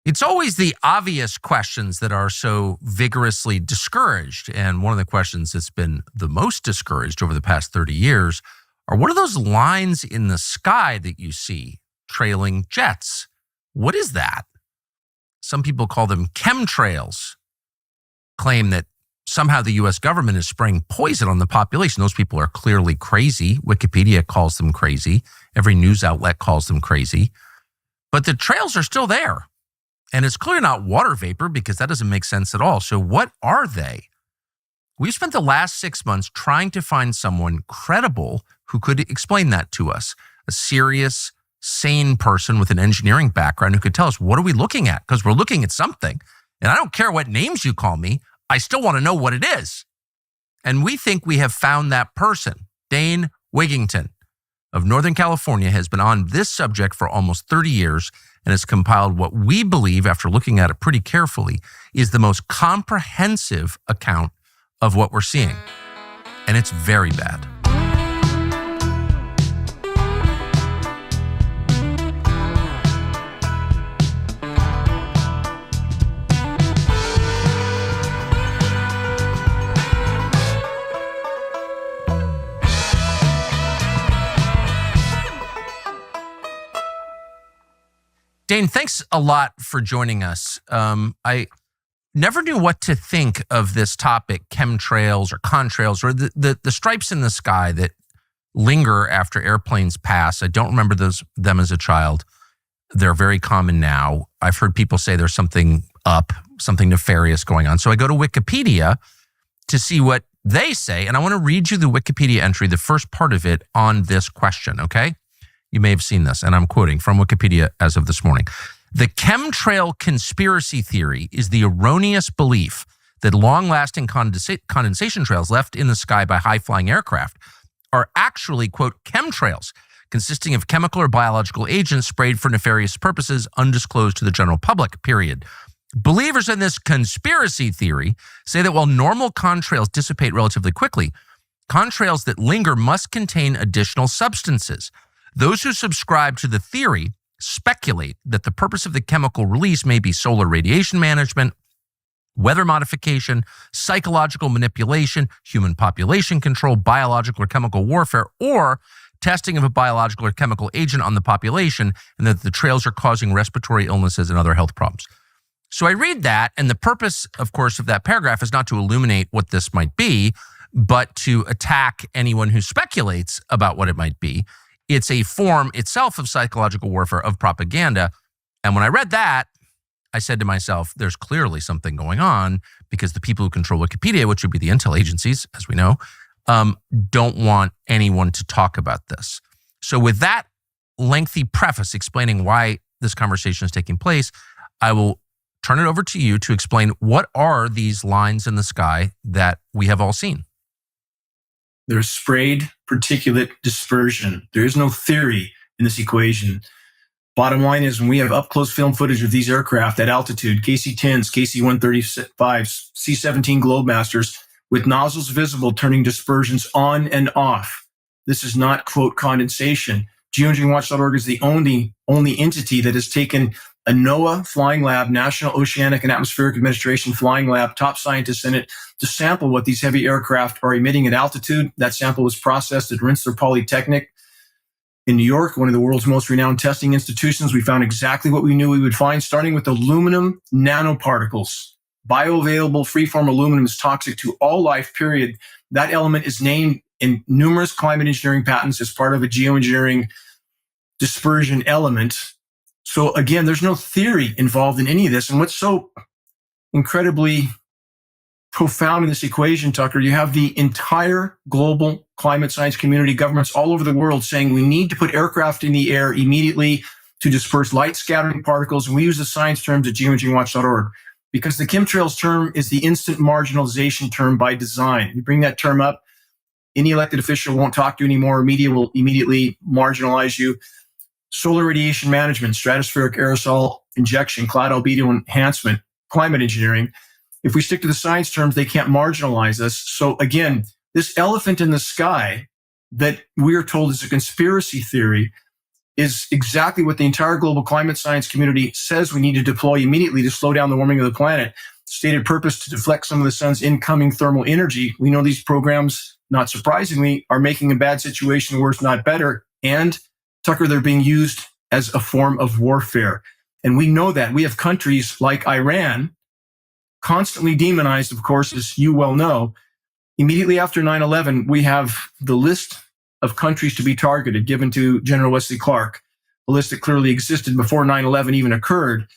It's always the obvious questions that are so vigorously discouraged. And one of the questions that's been the most discouraged over the past 30 years are, what are those lines in the sky that you see trailing jets? What is that? Some people call them chemtrails, claim that somehow the U.S. government is spraying poison on the population. Those people are clearly crazy. Wikipedia calls them crazy. Every news outlet calls them crazy. But the trails are still there. And it's clearly not water vapor, because that doesn't make sense at all. So what are they? We've spent the last 6 months trying to find someone credible who could explain that to us. A serious, sane person with an engineering background who could tell us, what are we looking at? Because we're looking at something. And I don't care what names you call me. I still want to know what it is. And we think we have found that person. Dane Wigington of Northern California has been on this subject for almost 30 years and has compiled what we believe, after looking at it pretty carefully, is the most comprehensive account of what we're seeing. And it's very bad. Dane, thanks a lot for joining us. I never knew what to think of this topic, chemtrails or contrails, or the stripes in the sky that linger after airplanes pass. I don't remember them as a child. They're very common now. I've heard people say there's something nefarious going on. So I go to Wikipedia to see what they say, and I want to read you the Wikipedia entry, the first part of it, on this question, okay? You may have seen this, and I'm quoting from Wikipedia as of this morning. The chemtrail conspiracy theory is the erroneous belief that long-lasting condensation trails left in the sky by high-flying aircraft are actually, quote, chemtrails, consisting of chemical or biological agents sprayed for nefarious purposes undisclosed to the general public, period. Believers in this conspiracy theory say that while normal contrails dissipate relatively quickly, contrails that linger must contain additional substances. Those who subscribe to the theory speculate that the purpose of the chemical release may be solar radiation management, weather modification, psychological manipulation, human population control, biological or chemical warfare, or testing of a biological or chemical agent on the population, and that the trails are causing respiratory illnesses and other health problems. So I read that, and the purpose, of course, of that paragraph is not to illuminate what this might be, but to attack anyone who speculates about what it might be. It's a form itself of psychological warfare, of propaganda. And when I read that, I said to myself, there's clearly something going on, because the people who control Wikipedia, which would be the intel agencies, as we know, don't want anyone to talk about this. So with that lengthy preface explaining why this conversation is taking place, I will turn it over to you to explain, what are these lines in the sky that we have all seen? There's sprayed particulate dispersion. There is no theory in this equation. Bottom line is, when we have up-close film footage of these aircraft at altitude, KC-10s, KC-135s, C-17 Globemasters, with nozzles visible turning dispersions on and off. This is not, quote, condensation. Geoengineeringwatch.org is the only entity that has taken a NOAA flying lab, National Oceanic and Atmospheric Administration flying lab, top scientists in it, to sample what these heavy aircraft are emitting at altitude. That sample was processed at Rensselaer Polytechnic in New York, one of the world's most renowned testing institutions. We found exactly what we knew we would find, starting with aluminum nanoparticles. Bioavailable freeform aluminum is toxic to all life, period. That element is named in numerous climate engineering patents as part of a geoengineering dispersion element. So again, there's no theory involved in any of this. And what's so incredibly profound in this equation, Tucker, you have the entire global climate science community, governments all over the world saying we need to put aircraft in the air immediately to disperse light scattering particles. And we use the science terms at geoengineeringwatch.org because the chemtrails term is the instant marginalization term by design. You bring that term up, any elected official won't talk to you anymore. Media will immediately marginalize you. Solar radiation management, stratospheric aerosol injection, cloud albedo enhancement, climate engineering. If we stick to the science terms, they can't marginalize us. So again, this elephant in the sky that we are told is a conspiracy theory is exactly what the entire global climate science community says we need to deploy immediately to slow down the warming of the planet. Stated purpose to deflect some of the sun's incoming thermal energy. We know these programs, not surprisingly, are making a bad situation worse, not better. And, Tucker, they're being used as a form of warfare. And we know that. We have countries like Iran, constantly demonized, of course, as you well know. Immediately after 9/11, we have the list of countries to be targeted given to General Wesley Clark, a list that clearly existed before 9/11 even occurred.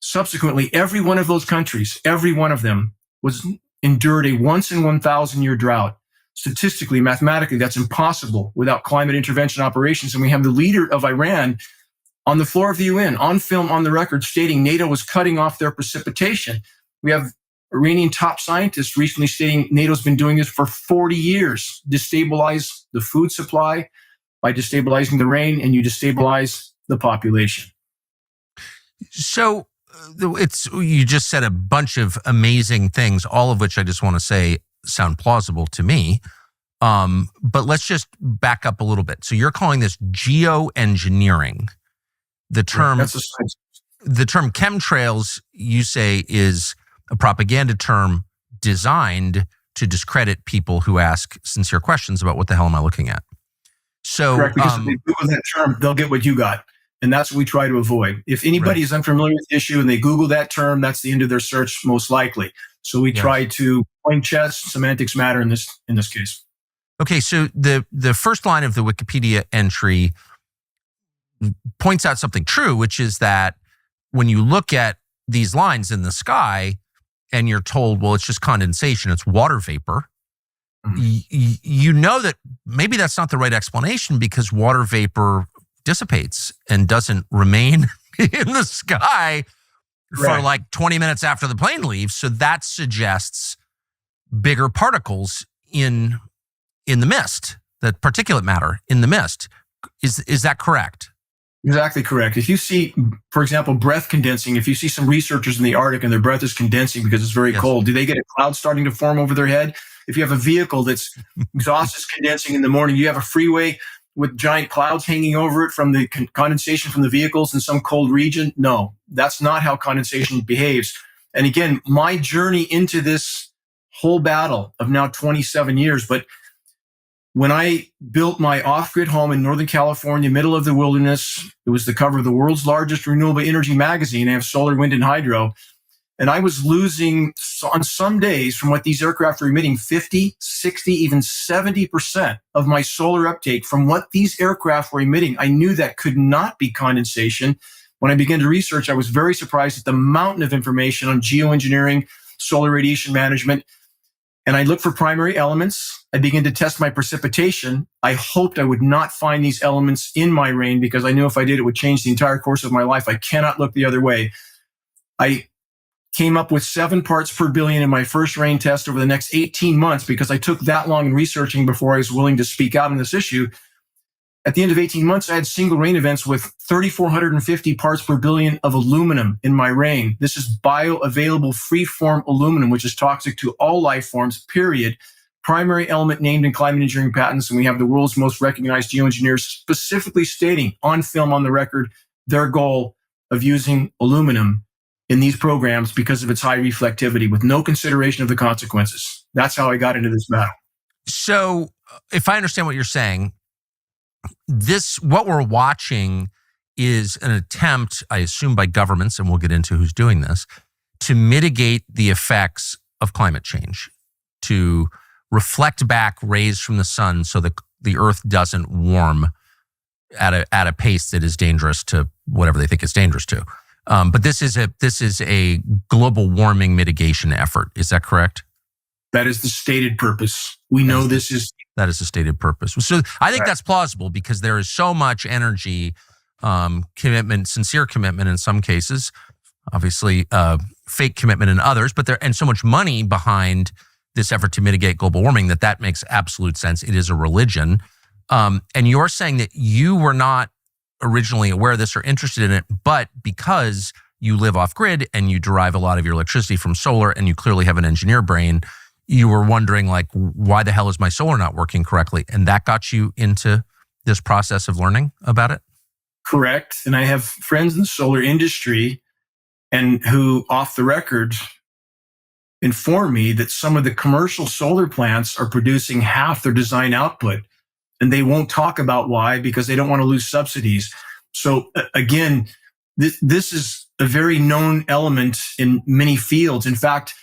Subsequently, every one of those countries, every one of them endured a once in 1,000 year drought. Statistically, mathematically, that's impossible without climate intervention operations. And we have the leader of Iran on the floor of the UN, on film, on the record, stating NATO was cutting off their precipitation. We have Iranian top scientists recently stating NATO's been doing this for 40 years. Destabilize the food supply by destabilizing the rain, and you destabilize the population. So you just said a bunch of amazing things, all of which I just want to say sound plausible to me. But let's just back up a little bit. So you're calling this geoengineering. The term chemtrails, you say, is a propaganda term designed to discredit people who ask sincere questions about what the hell am I looking at. So, correct, because if they Google that term, they'll get what you got. And that's what we try to avoid. If anybody is unfamiliar with the issue and they Google that term, that's the end of their search most likely. So we try to point chess, semantics matter in this case. Okay, so the first line of the Wikipedia entry points out something true, which is that when you look at these lines in the sky and you're told, well, it's just condensation, it's water vapor, you know that maybe that's not the right explanation because water vapor dissipates and doesn't remain in the sky for like 20 minutes after the plane leaves. So that suggests bigger particles in the mist, the particulate matter in the mist. Is that correct? Exactly correct. If you see, for example, breath condensing, if you see some researchers in the Arctic and their breath is condensing because it's very cold, do they get a cloud starting to form over their head? If you have a vehicle that's exhaust is condensing in the morning, you have a freeway with giant clouds hanging over it from the condensation from the vehicles in some cold region. No, that's not how condensation behaves. And again, my journey into this whole battle of now 27 years, but when I built my off-grid home in Northern California, middle of the wilderness, it was the cover of the world's largest renewable energy magazine. I have solar, wind, and hydro. And I was losing on some days from what these aircraft are emitting 50, 60, even 70% of my solar uptake from what these aircraft were emitting. I knew that could not be condensation. When I began to research, I was very surprised at the mountain of information on geoengineering, solar radiation management. And I looked for primary elements. I began to test my precipitation. I hoped I would not find these elements in my rain because I knew if I did, it would change the entire course of my life. I cannot look the other way. I came up with 7 parts per billion in my first rain test over the next 18 months because I took that long in researching before I was willing to speak out on this issue. At the end of 18 months, I had single rain events with 3,450 parts per billion of aluminum in my rain. This is bioavailable free-form aluminum, which is toxic to all life forms, period. Primary element named in climate engineering patents, and we have the world's most recognized geoengineers specifically stating on film, on the record, their goal of using aluminum in these programs because of its high reflectivity with no consideration of the consequences. That's how I got into this battle. So if I understand what you're saying, what we're watching is an attempt, I assume by governments, and we'll get into who's doing this, to mitigate the effects of climate change, to reflect back rays from the sun so that the earth doesn't warm at a pace that is dangerous to whatever they think it's dangerous to. But this is a global warming mitigation effort. Is that correct? That is the stated purpose. We know this is... That is the stated purpose. So I think that's plausible because there is so much energy, commitment, sincere commitment in some cases, obviously fake commitment in others, and so much money behind this effort to mitigate global warming that makes absolute sense. It is a religion. And you're saying that you were not originally aware of this or interested in it, but because you live off grid and you derive a lot of your electricity from solar and you clearly have an engineer brain, you were wondering, like, why the hell is my solar not working correctly? And that got you into this process of learning about it? correct. And I have friends in the solar industry and who, off the record, inform me that some of the commercial solar plants are producing half their design output. And they won't talk about why, because they don't want to lose subsidies. So again, this is a very known element in many fields. In fact,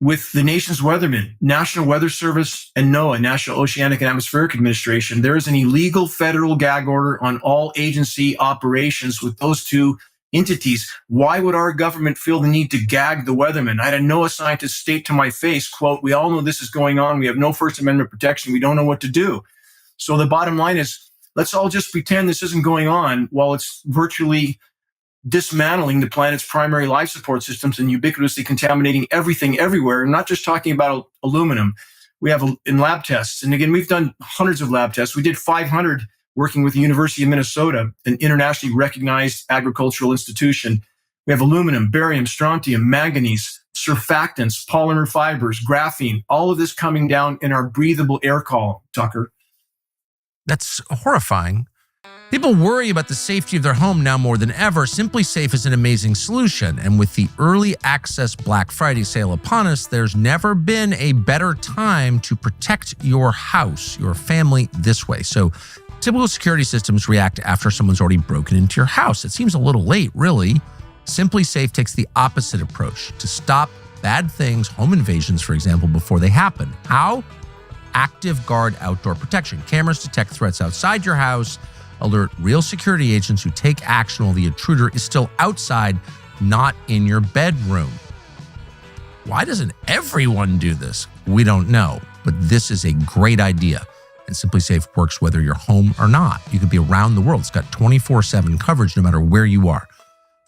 with the nation's weathermen, National Weather Service and NOAA, National Oceanic and Atmospheric Administration, there is an illegal federal gag order on all agency operations with those two entities. Why would our government feel the need to gag the weathermen? I had a NOAA scientist state to my face, quote, "We all know this is going on. We have no First Amendment protection. We don't know what to do." So the bottom line is, let's all just pretend this isn't going on while it's virtually dismantling the planet's primary life support systems and ubiquitously contaminating everything everywhere. I'm not just talking about aluminum. We have in lab tests. And again, we've done hundreds of lab tests. We did 500 working with the University of Minnesota, an internationally recognized agricultural institution. We have aluminum, barium, strontium, manganese, surfactants, polymer fibers, graphene, all of this coming down in our breathable air column, Tucker. That's horrifying. People worry about the safety of their home now more than ever. Simply Safe is an amazing solution. And with the early access Black Friday sale upon us, there's never been a better time to protect your house, your family this way. So typical security systems react after someone's already broken into your house. It seems a little late, really. Simply Safe takes the opposite approach to stop bad things, home invasions, for example, before they happen. How? Active Guard outdoor protection. Cameras detect threats outside your house, alert real security agents who take action while the intruder is still outside, not in your bedroom. Why doesn't everyone do this? We don't know, but this is a great idea. And Simply Safe works whether you're home or not. You could be around the world. It's got 24/7 coverage no matter where you are.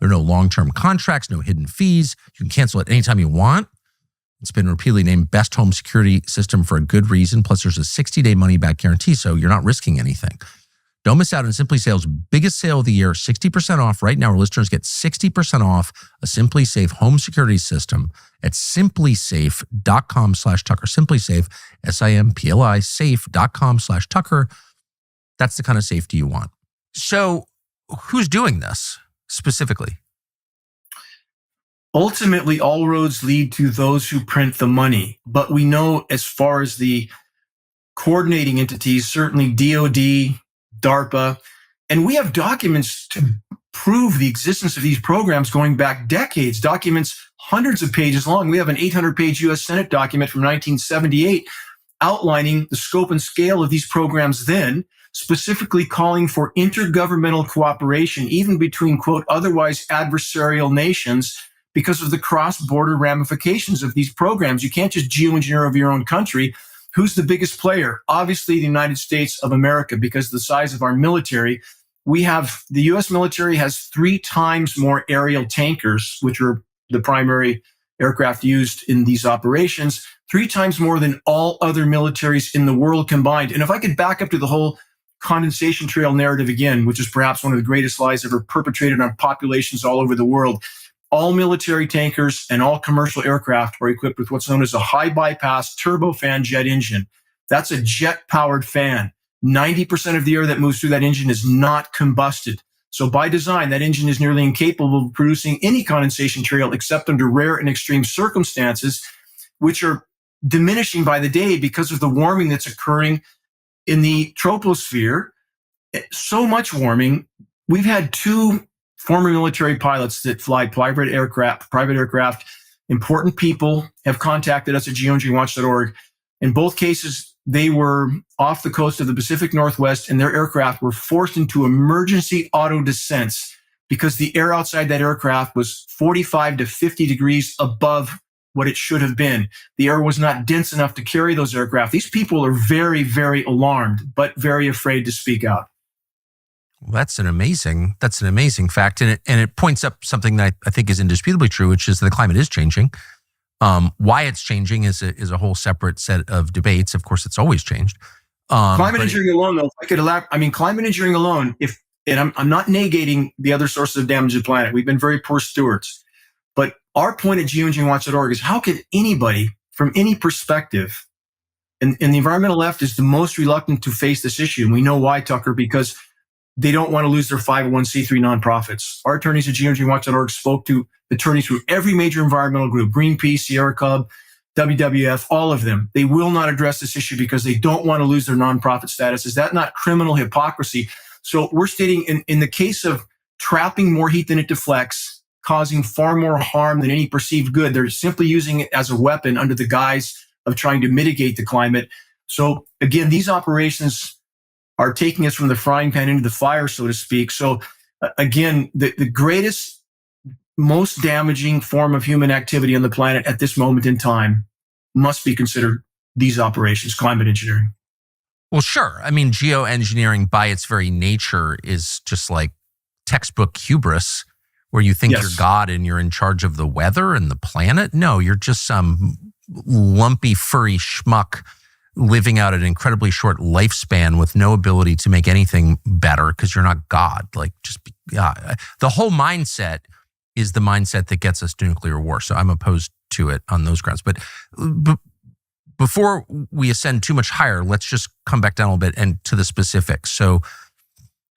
There are no long-term contracts, no hidden fees. You can cancel it anytime you want. It's been repeatedly named best home security system for a good reason. Plus, there's a 60-day money-back guarantee, so you're not risking anything. Don't miss out on Simply Safe's biggest sale of the year, 60% off. Right now, our listeners get 60% off a Simply Safe home security system at simplysafe.com/Tucker. Simply Safe, SIMPLI, safe.com/Tucker. That's the kind of safety you want. So who's doing this specifically? Ultimately, all roads lead to those who print the money. But we know as far as the coordinating entities, certainly DOD, DARPA, and we have documents to prove the existence of these programs going back decades, documents hundreds of pages long. We have an 800-page U.S. Senate document from 1978 outlining the scope and scale of these programs then, specifically calling for intergovernmental cooperation, even between, quote, otherwise adversarial nations, because of the cross-border ramifications of these programs. You can't just geoengineer over your own country. Who's the biggest player? Obviously, the United States of America, because of the size of our military. The U.S. military has 3 times more aerial tankers, which are the primary aircraft used in these operations, 3 times more than all other militaries in the world combined. And if I could back up to the whole condensation trail narrative again, which is perhaps one of the greatest lies ever perpetrated on populations all over the world, all military tankers and all commercial aircraft are equipped with what's known as a high bypass turbofan jet engine. That's a jet-powered fan. 90% of the air that moves through that engine is not combusted. So by design, that engine is nearly incapable of producing any condensation trail except under rare and extreme circumstances, which are diminishing by the day because of the warming that's occurring in the troposphere. So much warming. We've had 2 former military pilots that fly private aircraft. Important people have contacted us at geoengineeringwatch.org. In both cases, they were off the coast of the Pacific Northwest, and their aircraft were forced into emergency auto descents because the air outside that aircraft was 45 to 50 degrees above what it should have been. The air was not dense enough to carry those aircraft. These people are very, very alarmed, but very afraid to speak out. Well, that's an amazing fact. And it points up something that I think is indisputably true, which is that the climate is changing. Why it's changing is a whole separate set of debates. Of course, it's always changed. Climate engineering alone, though, if I could elaborate, climate engineering alone, I'm not negating the other sources of damage to the planet. We've been very poor stewards. But our point at geoengineeringwatch.org is, how can anybody from any perspective, and the environmental left is the most reluctant to face this issue. And we know why, Tucker, because they don't want to lose their 501c3 nonprofits. Our attorneys at geoengineeringwatch.org spoke to attorneys from every major environmental group, Greenpeace, Sierra Club, WWF, all of them. They will not address this issue because they don't want to lose their nonprofit status. Is that not criminal hypocrisy? So we're stating in the case of trapping more heat than it deflects, causing far more harm than any perceived good, they're simply using it as a weapon under the guise of trying to mitigate the climate. So again, these operations are taking us from the frying pan into the fire, so to speak. So again, the greatest, most damaging form of human activity on the planet at this moment in time must be considered these operations, climate engineering. Well, sure. I mean, geoengineering by its very nature is just like textbook hubris, where you think you're God and you're in charge of the weather and the planet. No, you're just some lumpy, furry schmuck living out an incredibly short lifespan with no ability to make anything better because you're not God. Like, the whole mindset is the mindset that gets us to nuclear war. So I'm opposed to it on those grounds. But before we ascend too much higher, let's just come back down a little bit and to the specifics. So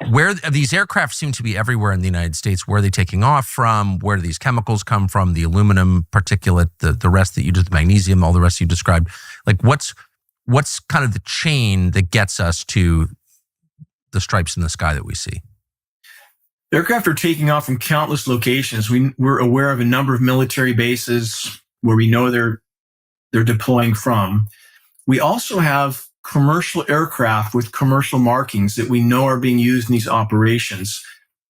where these aircraft seem to be everywhere in the United States, where are they taking off from? Where do these chemicals come from? The aluminum particulate, the rest that you did, the magnesium, all the rest you described. Like what's kind of the chain that gets us to the stripes in the sky that we see? Aircraft are taking off from countless locations. We're aware of a number of military bases where we know they're deploying from. We also have commercial aircraft with commercial markings that we know are being used in these operations.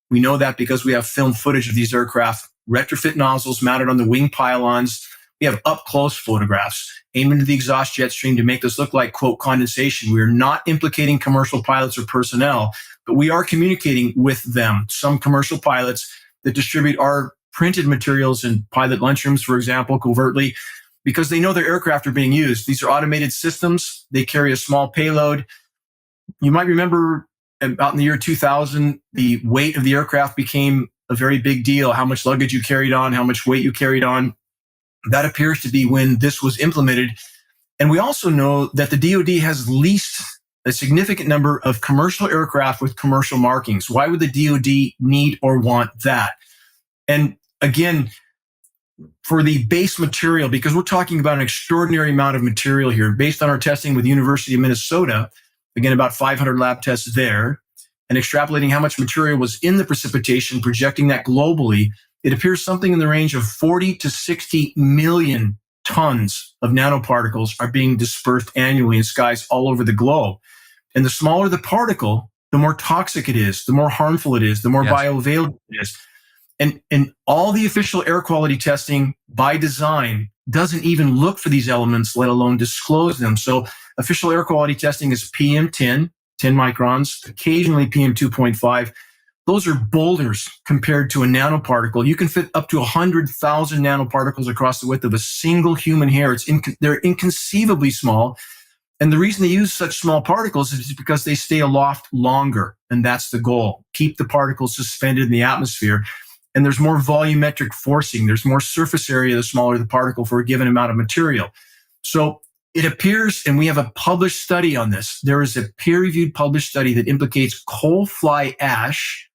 We know that because we have film footage of these aircraft, retrofit nozzles mounted on the wing pylons. We have up-close photographs aimed into the exhaust jet stream to make this look like, quote, condensation. We are not implicating commercial pilots or personnel, but we are communicating with them. Some commercial pilots that distribute our printed materials in pilot lunchrooms, for example, covertly, because they know their aircraft are being used. These are automated systems. They carry a small payload. You might remember about in the year 2000, the weight of the aircraft became a very big deal, how much luggage you carried on, how much weight you carried on. That appears to be when this was implemented. And we also know that the DoD has leased a significant number of commercial aircraft with commercial markings. Why would the DoD need or want that? And again, for the base material, because we're talking about an extraordinary amount of material here, based on our testing with the University of Minnesota, again, about 500 lab tests there, and extrapolating how much material was in the precipitation, projecting that globally, it appears something in the range of 40 to 60 million tons of nanoparticles are being dispersed annually in skies all over the globe. And the smaller the particle, the more toxic it is, the more harmful it is, the more bioavailable it is. And all the official air quality testing by design doesn't even look for these elements, let alone disclose them. So official air quality testing is PM10, 10 microns, occasionally PM2.5. Those are boulders compared to a nanoparticle. You can fit up to 100,000 nanoparticles across the width of a single human hair. They're inconceivably small. And the reason they use such small particles is because they stay aloft longer. And that's the goal. Keep the particles suspended in the atmosphere. And there's more volumetric forcing. There's more surface area the smaller the particle for a given amount of material. So it appears, and we have a published study on this, there is a peer-reviewed published study that implicates coal fly ash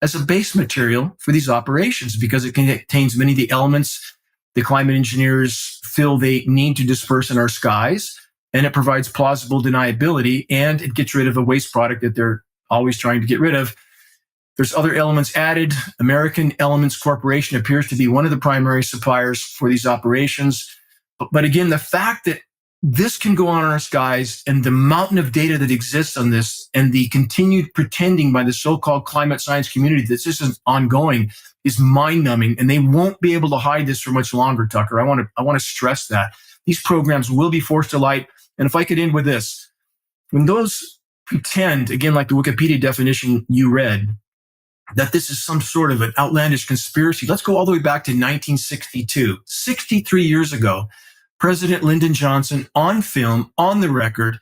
as a base material for these operations because it contains many of the elements the climate engineers feel they need to disperse in our skies, and it provides plausible deniability, and it gets rid of a waste product that they're always trying to get rid of. There's other elements added. American Elements Corporation appears to be one of the primary suppliers for these operations. But again, the fact that this can go on in our skies and the mountain of data that exists on this and the continued pretending by the so-called climate science community that this is ongoing is mind-numbing, and they won't be able to hide this for much longer, Tucker. I want to stress that. These programs will be forced to light. And if I could end with this, when those pretend, again, like the Wikipedia definition you read, that this is some sort of an outlandish conspiracy, let's go all the way back to 1962. 63 years ago, President Lyndon Johnson on film, on the record,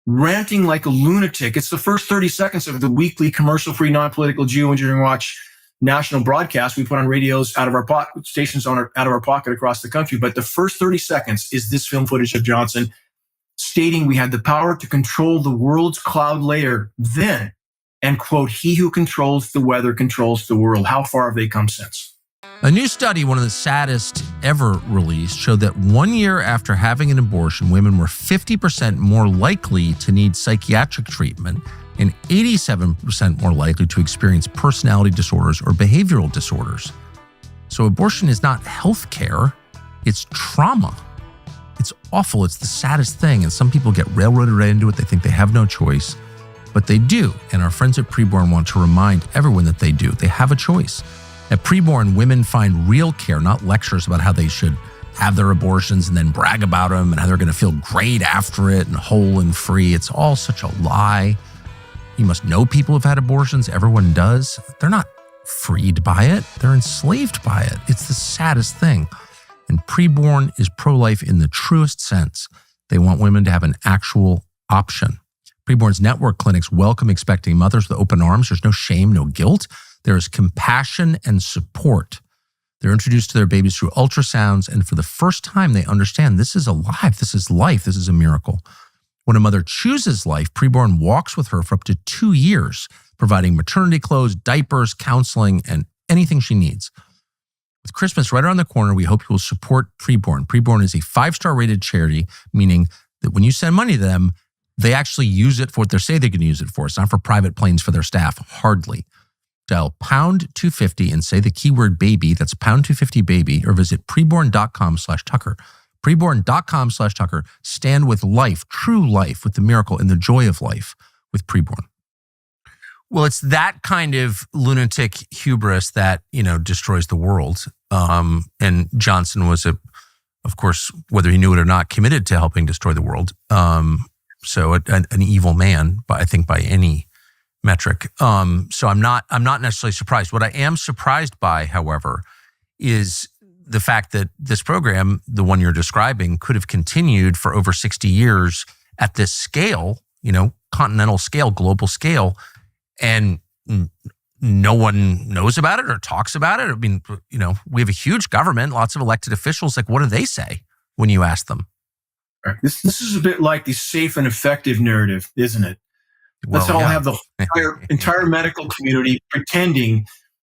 ranting like a lunatic. It's the first 30 seconds of the weekly commercial-free, non-political Geoengineering Watch national broadcast we put on radios out of our stations out of our pocket across the country. But the first 30 seconds is this film footage of Johnson stating we had the power to control the world's cloud layer then. and quote, he who controls the weather controls the world. How far have they come since? A new study, one of the saddest ever released, showed that 1 year after having an abortion, women were 50% more likely to need psychiatric treatment and 87% more likely to experience personality disorders or behavioral disorders. So abortion is not health care, it's trauma. It's awful. It's the saddest thing. And some people get railroaded right into it. They think they have no choice, but they do. And our friends at Preborn want to remind everyone that they do. They have a choice. At Preborn, women find real care, not lectures about how they should have their abortions and then brag about them and how they're going to feel great after it and whole and free. It's all such a lie. You must know people who've had abortions. Everyone does. They're not freed by it. They're enslaved by it. It's the saddest thing. And Preborn is pro-life in the truest sense. They want women to have an actual option. Preborn's network clinics welcome expecting mothers with open arms. There's no shame, no guilt. There is compassion and support. They're introduced to their babies through ultrasounds, and for the first time, they understand this is alive, this is life, this is a miracle. When a mother chooses life, Preborn walks with her for up to 2 years, providing maternity clothes, diapers, counseling, and anything she needs. With Christmas right around the corner, we hope you will support Preborn. Preborn is a 5-star rated charity, meaning that when you send money to them, they actually use it for what they say they're going to use it for. It's not for private planes for their staff, hardly. Dial pound 250 and say the keyword baby, that's pound 250 baby, or visit preborn.com/Tucker. Preborn.com/Tucker. Stand with life, true life, with the miracle and the joy of life with Preborn. Well, it's that kind of lunatic hubris that, destroys the world. And Johnson was, of course, whether he knew it or not, committed to helping destroy the world. So an evil man, I think, by any metric. So I'm not necessarily surprised. What I am surprised by, however, is the fact that this program, the one you're describing, could have continued for over 60 years at this scale, continental scale, global scale, and no one knows about it or talks about it. I mean, we have a huge government, lots of elected officials. Like, what do they say when you ask them? This is a bit like the safe and effective narrative, isn't it? Let's all have the entire medical community pretending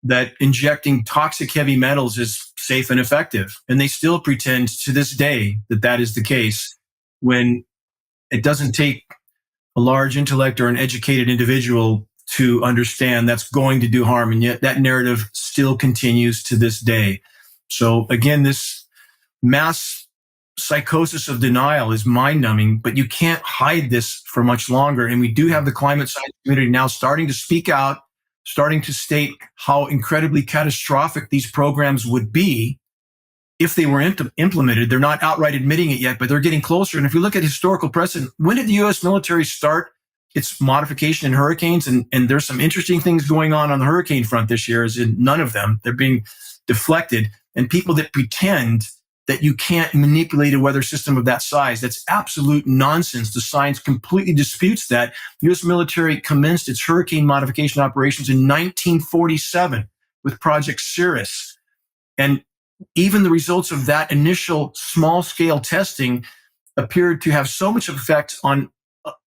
that injecting toxic heavy metals is safe and effective. And they still pretend to this day that is the case, when it doesn't take a large intellect or an educated individual to understand that's going to do harm. And yet that narrative still continues to this day. So again, this mass psychosis of denial is mind-numbing, but you can't hide this for much longer. And we do have the climate science community now starting to speak out, starting to state how incredibly catastrophic these programs would be if they were implemented. They're not outright admitting it yet, but they're getting closer. And if we look at historical precedent, when did the U.S. military start its modification in hurricanes? And there's some interesting things going on the hurricane front this year, as in none of them. They're being deflected. And people that pretend that you can't manipulate a weather system of that size, that's absolute nonsense. The science completely disputes that. The U.S. military commenced its hurricane modification operations in 1947 with Project Cirrus. And even the results of that initial small-scale testing appeared to have so much effect on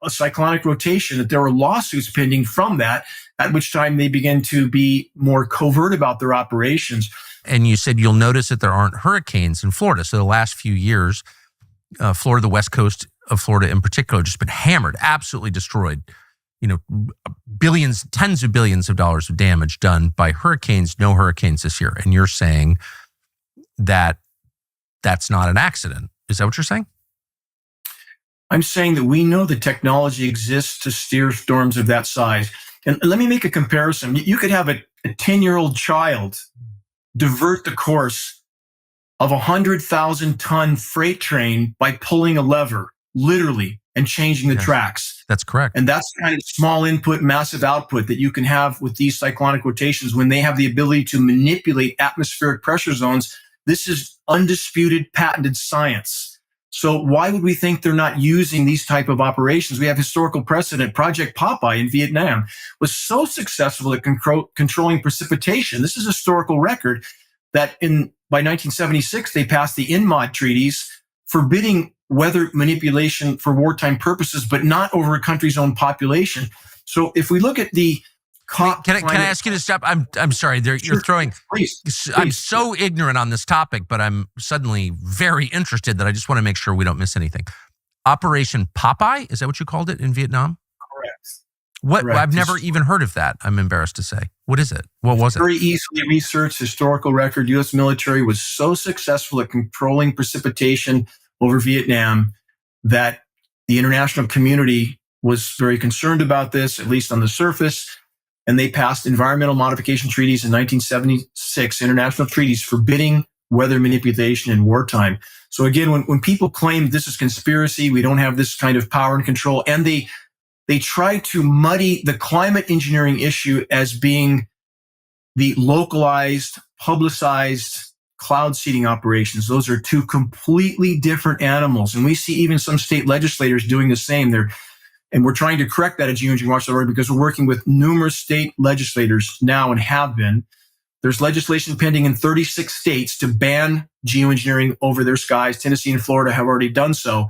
a cyclonic rotation that there were lawsuits pending from that, at which time they began to be more covert about their operations. And you said you'll notice that there aren't hurricanes in Florida. So the last few years, Florida, the west coast of Florida in particular, just been hammered, absolutely destroyed. Billions, tens of billions of dollars of damage done by hurricanes, no hurricanes this year. And you're saying that that's not an accident. Is that what you're saying? I'm saying that we know the technology exists to steer storms of that size. And let me make a comparison. You could have a 10-year-old child divert the course of a 100,000-ton freight train by pulling a lever, literally, and changing the tracks. That's correct. And that's the kind of small input, massive output that you can have with these cyclonic rotations when they have the ability to manipulate atmospheric pressure zones. This is undisputed, patented science. So why would we think they're not using these type of operations? We have historical precedent. Project Popeye in Vietnam was so successful at controlling precipitation. This is a historical record that by 1976, they passed the INMOD treaties forbidding weather manipulation for wartime purposes, but not over a country's own population. So if we look at the Can I ask you to stop? I'm sorry. You're throwing. Please. I'm so ignorant on this topic, but I'm suddenly very interested that I just want to make sure we don't miss anything. Operation Popeye, is that what you called it in Vietnam? Correct. What? Correct. I've never even heard of that. I'm embarrassed to say. What is it? What was it? Very easily researched historical record. U.S. military was so successful at controlling precipitation over Vietnam that the international community was very concerned about this, at least on the surface. And they passed environmental modification treaties in 1976, international treaties forbidding weather manipulation in wartime. So again, when people claim this is conspiracy, we don't have this kind of power and control, and they try to muddy the climate engineering issue as being the localized, publicized cloud seeding operations. Those are two completely different animals. And we see even some state legislators doing the same. And we're trying to correct that at Geoengineering Watchdog because we're working with numerous state legislators now and have been. There's legislation pending in 36 states to ban geoengineering over their skies. Tennessee and Florida have already done so.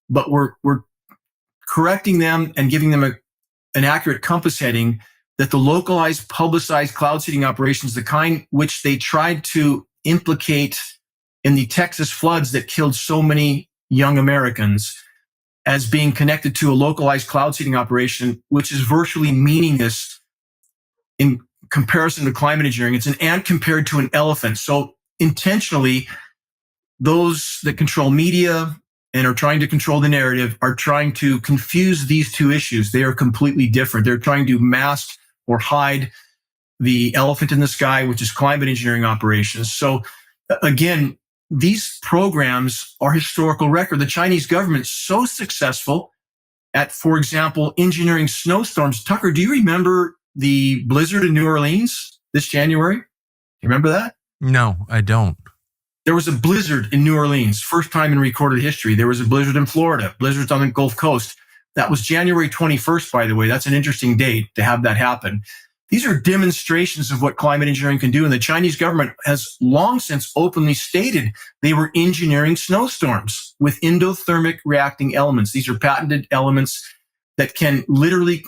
But we're correcting them and giving them an accurate compass heading that the localized, publicized cloud seeding operations, the kind which they tried to implicate in the Texas floods that killed so many young Americans, as being connected to a localized cloud seeding operation, which is virtually meaningless in comparison to climate engineering. It's an ant compared to an elephant. So intentionally, those that control media and are trying to control the narrative are trying to confuse these two issues. They are completely different. They're trying to mask or hide the elephant in the sky, which is climate engineering operations. So again, these programs are historical record. The Chinese government's so successful at, for example, engineering snowstorms. Tucker, do you remember the blizzard in New Orleans this January? Do you remember that? No, I don't. There was a blizzard in New Orleans, first time in recorded history. There was a blizzard in Florida, blizzards on the Gulf Coast. That was January 21st, by the way. That's an interesting date to have that happen. These are demonstrations of what climate engineering can do. And the Chinese government has long since openly stated they were engineering snowstorms with endothermic reacting elements. These are patented elements that can literally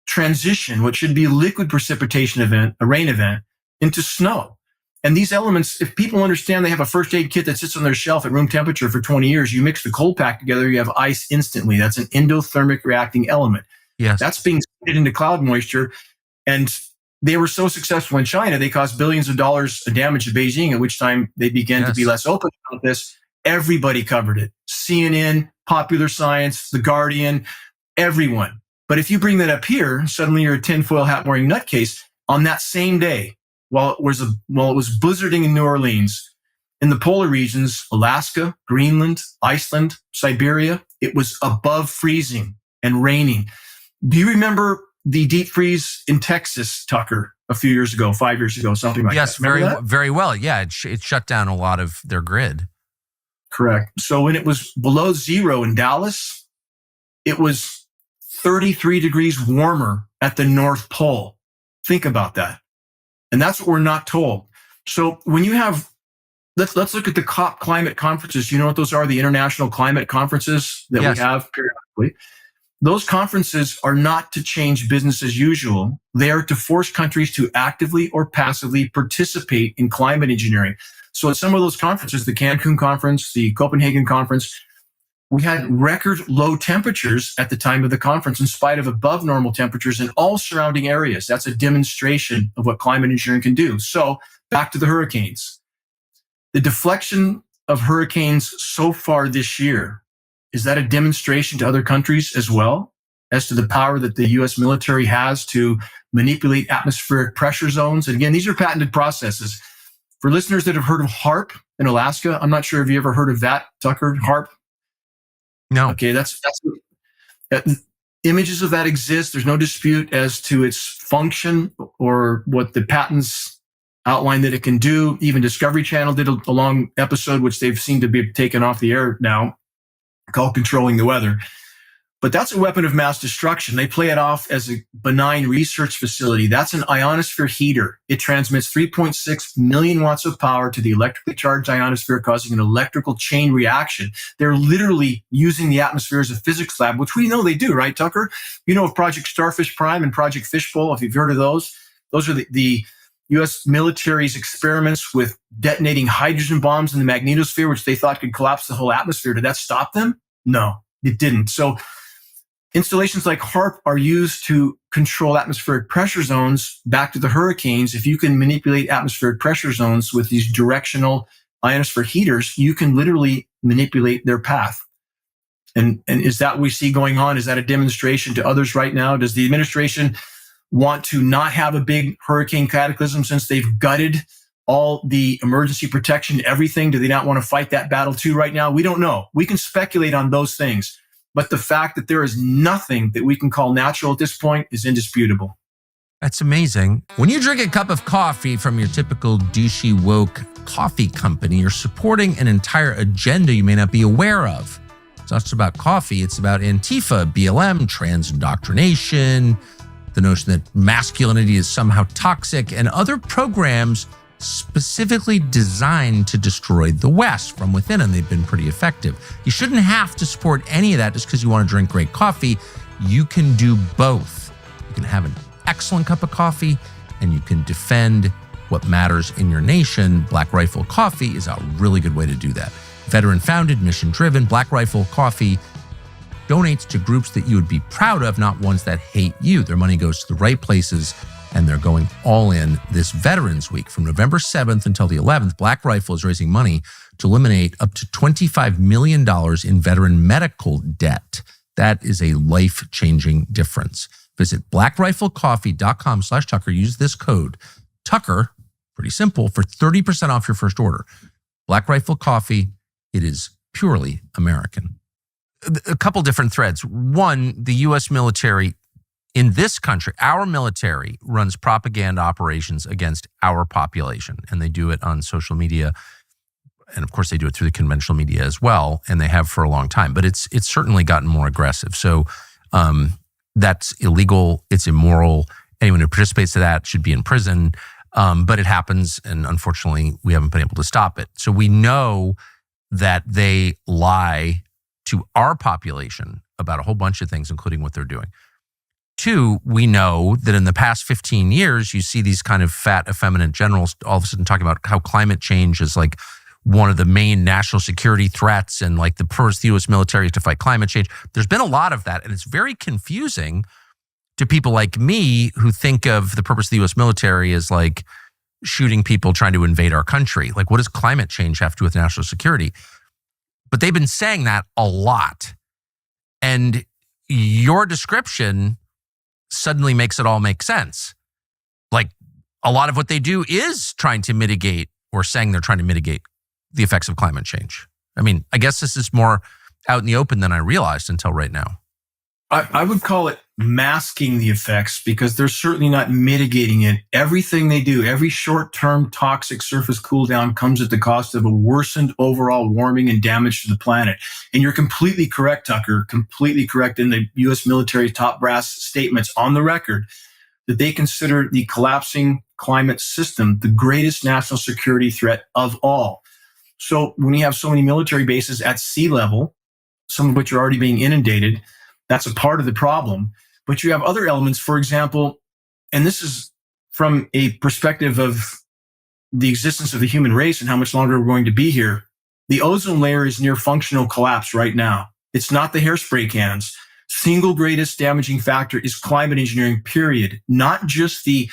transition what should be a liquid precipitation event, a rain event, into snow. And these elements, if people understand they have a first aid kit that sits on their shelf at room temperature for 20 years, you mix the cold pack together, you have ice instantly. That's an endothermic reacting element. Yes. That's being seeded into cloud moisture. And they were so successful in China, they caused billions of dollars of damage to Beijing, at which time they began to be less open about this. Everybody covered it. CNN, Popular Science, The Guardian, everyone. But if you bring that up here, suddenly you're a tinfoil hat wearing nutcase. On that same day, while it was blizzarding in New Orleans, in the polar regions, Alaska, Greenland, Iceland, Siberia, it was above freezing and raining. Do you remember the deep freeze in Texas, Tucker, a few years ago, 5 years ago, something like that? Yes, very well. Yeah, it shut down a lot of their grid. Correct. So when it was below zero in Dallas, it was 33 degrees warmer at the North Pole. Think about that. And that's what we're not told. So when you have, let's look at the COP climate conferences. You know what those are? The international climate conferences that we have periodically. Those conferences are not to change business as usual. They are to force countries to actively or passively participate in climate engineering. So at some of those conferences, the Cancun conference, the Copenhagen conference, we had record low temperatures at the time of the conference in spite of above normal temperatures in all surrounding areas. That's a demonstration of what climate engineering can do. So back to the hurricanes. The deflection of hurricanes so far this year, is that a demonstration to other countries as well as to the power that the U.S. military has to manipulate atmospheric pressure zones? And again, these are patented processes. For listeners that have heard of HARP in Alaska, I'm not sure if you ever heard of that, Tucker, HARP? No. Okay, that's images of that exist. There's no dispute as to its function or what the patents outline that it can do. Even Discovery Channel did a long episode, which they've seemed to be taken off the air now, called Controlling the Weather. But that's a weapon of mass destruction. They play it off as a benign research facility. That's an ionosphere heater. It transmits 3.6 million watts of power to the electrically charged ionosphere, causing an electrical chain reaction. They're literally using the atmosphere as a physics lab, which we know they do, right, Tucker? You know of Project Starfish Prime and Project Fishbowl, if you've heard of those. Those are the U.S. military's experiments with detonating hydrogen bombs in the magnetosphere, which they thought could collapse the whole atmosphere. Did that stop them? No, it didn't. So installations like HARP are used to control atmospheric pressure zones back to the hurricanes. If you can manipulate atmospheric pressure zones with these directional ionosphere heaters, you can literally manipulate their path. And is that what we see going on? Is that a demonstration to others right now? Does the administration want to not have a big hurricane cataclysm since they've gutted all the emergency protection, everything? Do they not want to fight that battle too right now? We don't know. We can speculate on those things. But the fact that there is nothing that we can call natural at this point is indisputable. That's amazing. When you drink a cup of coffee from your typical douchey woke coffee company, you're supporting an entire agenda you may not be aware of. It's not just about coffee. It's about Antifa, BLM, trans indoctrination, the notion that masculinity is somehow toxic, and other programs specifically designed to destroy the West from within, and they've been pretty effective. You shouldn't have to support any of that just because you want to drink great coffee. You can do both. You can have an excellent cup of coffee, and you can defend what matters in your nation. Black Rifle Coffee is a really good way to do that. Veteran-founded, mission-driven, Black Rifle Coffee donates to groups that you would be proud of, not ones that hate you. Their money goes to the right places, and they're going all in this Veterans Week. From November 7th until the 11th, Black Rifle is raising money to eliminate up to $25 million in veteran medical debt. That is a life-changing difference. Visit blackriflecoffee.com/Tucker. Use this code, Tucker, pretty simple, for 30% off your first order. Black Rifle Coffee, it is purely American. A couple different threads. One, the U.S. military in this country, our military runs propaganda operations against our population, and they do it on social media. And of course, they do it through the conventional media as well, and they have for a long time. But it's certainly gotten more aggressive. So that's illegal. It's immoral. Anyone who participates in that should be in prison. But it happens, and unfortunately, we haven't been able to stop it. So we know that they lie to our population about a whole bunch of things, including what they're doing. Two, we know that in the past 15 years, you see these kind of fat, effeminate generals all of a sudden talking about how climate change is like one of the main national security threats, and like the purpose of the U.S. military is to fight climate change. There's been a lot of that, and it's very confusing to people like me who think of the purpose of the U.S. military as like shooting people trying to invade our country. Like, what does climate change have to do with national security? But they've been saying that a lot. And your description suddenly makes it all make sense. Like, a lot of what they do is trying to mitigate, or saying they're trying to mitigate, the effects of climate change. I mean, I guess this is more out in the open than I realized until right now. I would call it masking the effects, because they're certainly not mitigating it. Everything they do, every short-term toxic surface cool down comes at the cost of a worsened overall warming and damage to the planet. And you're completely correct, Tucker, completely correct in the U.S. military top brass statements on the record that they consider the collapsing climate system the greatest national security threat of all. So when you have so many military bases at sea level, some of which are already being inundated, that's a part of the problem. But you have other elements, for example, and this is from a perspective of the existence of the human race and how much longer we're going to be here. The ozone layer is near functional collapse right now. It's not the hairspray cans. Single greatest damaging factor is climate engineering, period. Not just the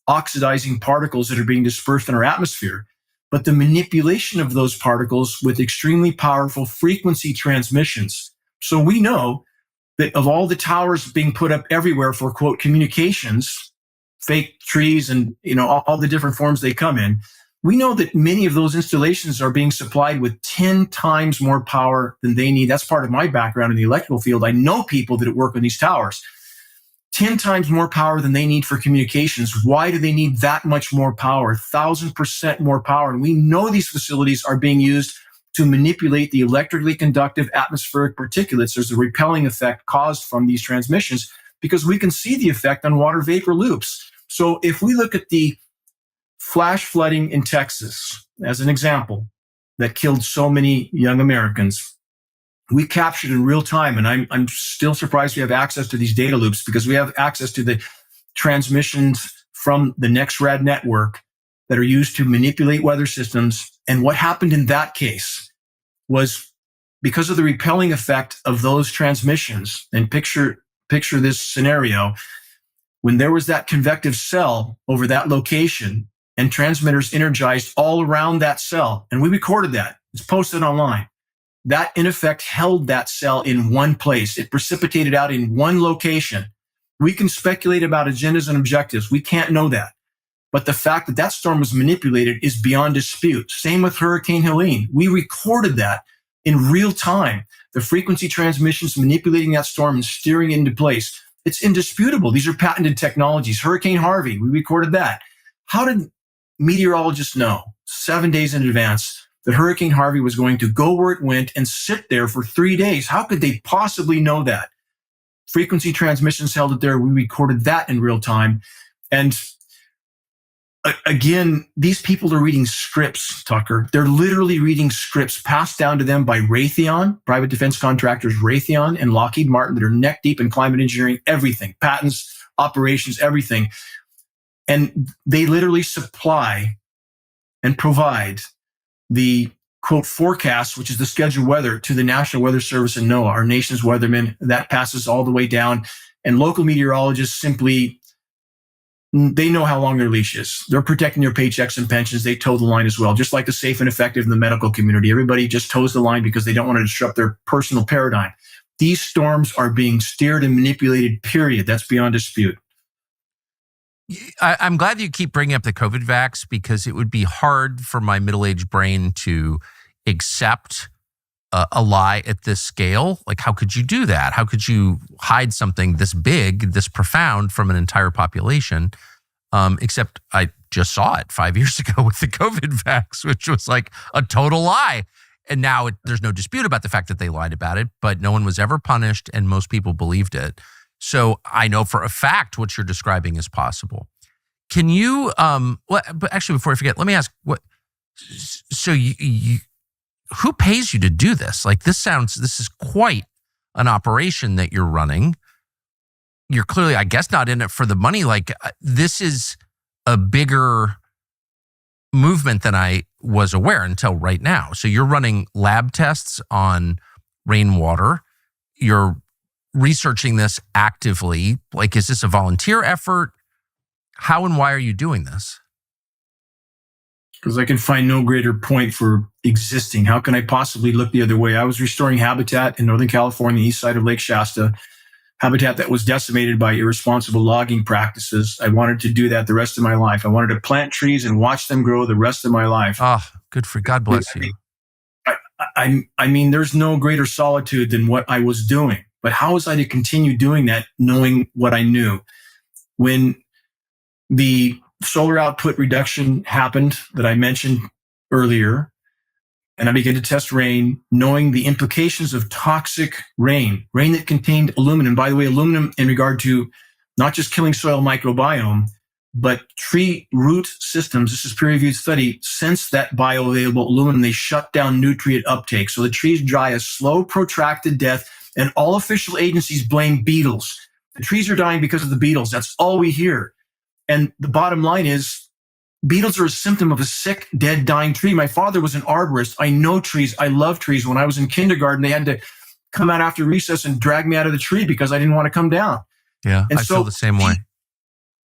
oxidizing particles that are being dispersed in our atmosphere, but the manipulation of those particles with extremely powerful frequency transmissions. So we know that of all the towers being put up everywhere for, quote, communications, fake trees and, all the different forms they come in, we know that many of those installations are being supplied with 10 times more power than they need. That's part of my background in the electrical field. I know people that work on these towers. 10 times more power than they need for communications. Why do they need that much more power? 1,000% more power. And we know these facilities are being used to manipulate the electrically conductive atmospheric particulates. There's a repelling effect caused from these transmissions because we can see the effect on water vapor loops. So if we look at the flash flooding in Texas as an example that killed so many young Americans, we captured in real time, and I'm still surprised we have access to these data loops because we have access to the transmissions from the NextRad network that are used to manipulate weather systems. And what happened in that case was because of the repelling effect of those transmissions, and picture this scenario, when there was that convective cell over that location and transmitters energized all around that cell, and we recorded that, it's posted online. That in effect held that cell in one place. It precipitated out in one location. We can speculate about agendas and objectives. We can't know that. But the fact that that storm was manipulated is beyond dispute. Same with Hurricane Helene. We recorded that in real time. The frequency transmissions manipulating that storm and steering it into place. It's indisputable. These are patented technologies. Hurricane Harvey, we recorded that. How did meteorologists know 7 days in advance that Hurricane Harvey was going to go where it went and sit there for 3 days? How could they possibly know that? Frequency transmissions held it there. We recorded that in real time. And again, these people are reading scripts, Tucker. They're literally reading scripts passed down to them by Raytheon, private defense contractors Raytheon and Lockheed Martin that are neck deep in climate engineering, everything, patents, operations, everything. And they literally supply and provide the quote forecast, which is the scheduled weather, to the National Weather Service and NOAA, our nation's weathermen. That passes all the way down. And local meteorologists simply, they know how long their leash is. They're protecting their paychecks and pensions. They toe the line as well, just like the safe and effective in the medical community. Everybody just toes the line because they don't want to disrupt their personal paradigm. These storms are being steered and manipulated, period. That's beyond dispute. I'm glad you keep bringing up the COVID vax because it would be hard for my middle-aged brain to accept a lie at this scale. Like, how could you do that? How could you hide something this big, this profound from an entire population? Except I just saw it 5 years ago with the COVID vax, which was like a total lie. And now there's no dispute about the fact that they lied about it, but no one was ever punished and most people believed it. So I know for a fact what you're describing is possible. Can you, but actually before I forget, let me ask so you who pays you to do this? Like this is quite an operation that you're running. You're clearly, I guess, not in it for the money. Like this is a bigger movement than I was aware until right now. So you're running lab tests on rainwater. You're researching this actively. Like, is this a volunteer effort? How and why are you doing this? Because I can find no greater point for existing. How can I possibly look the other way? I was restoring habitat in Northern California, east side of Lake Shasta, habitat that was decimated by irresponsible logging practices. I wanted to do that the rest of my life. I wanted to plant trees and watch them grow the rest of my life. Good for God bless you. I mean, there's no greater solitude than what I was doing. But how was I to continue doing that, knowing what I knew? When the solar output reduction happened that I mentioned earlier, and I began to test rain, knowing the implications of toxic rain that contained aluminum. By the way, aluminum in regard to not just killing soil microbiome, but tree root systems. This is peer-reviewed study. Sense that bioavailable aluminum, they shut down nutrient uptake. So the trees die a slow, protracted death. And all official agencies blame beetles. The trees are dying because of the beetles. That's all we hear. And the bottom line is beetles are a symptom of a sick, dead, dying tree. My father was an arborist. I know trees. I love trees. When I was in kindergarten, they had to come out after recess and drag me out of the tree because I didn't want to come down. Yeah, and I feel the same way.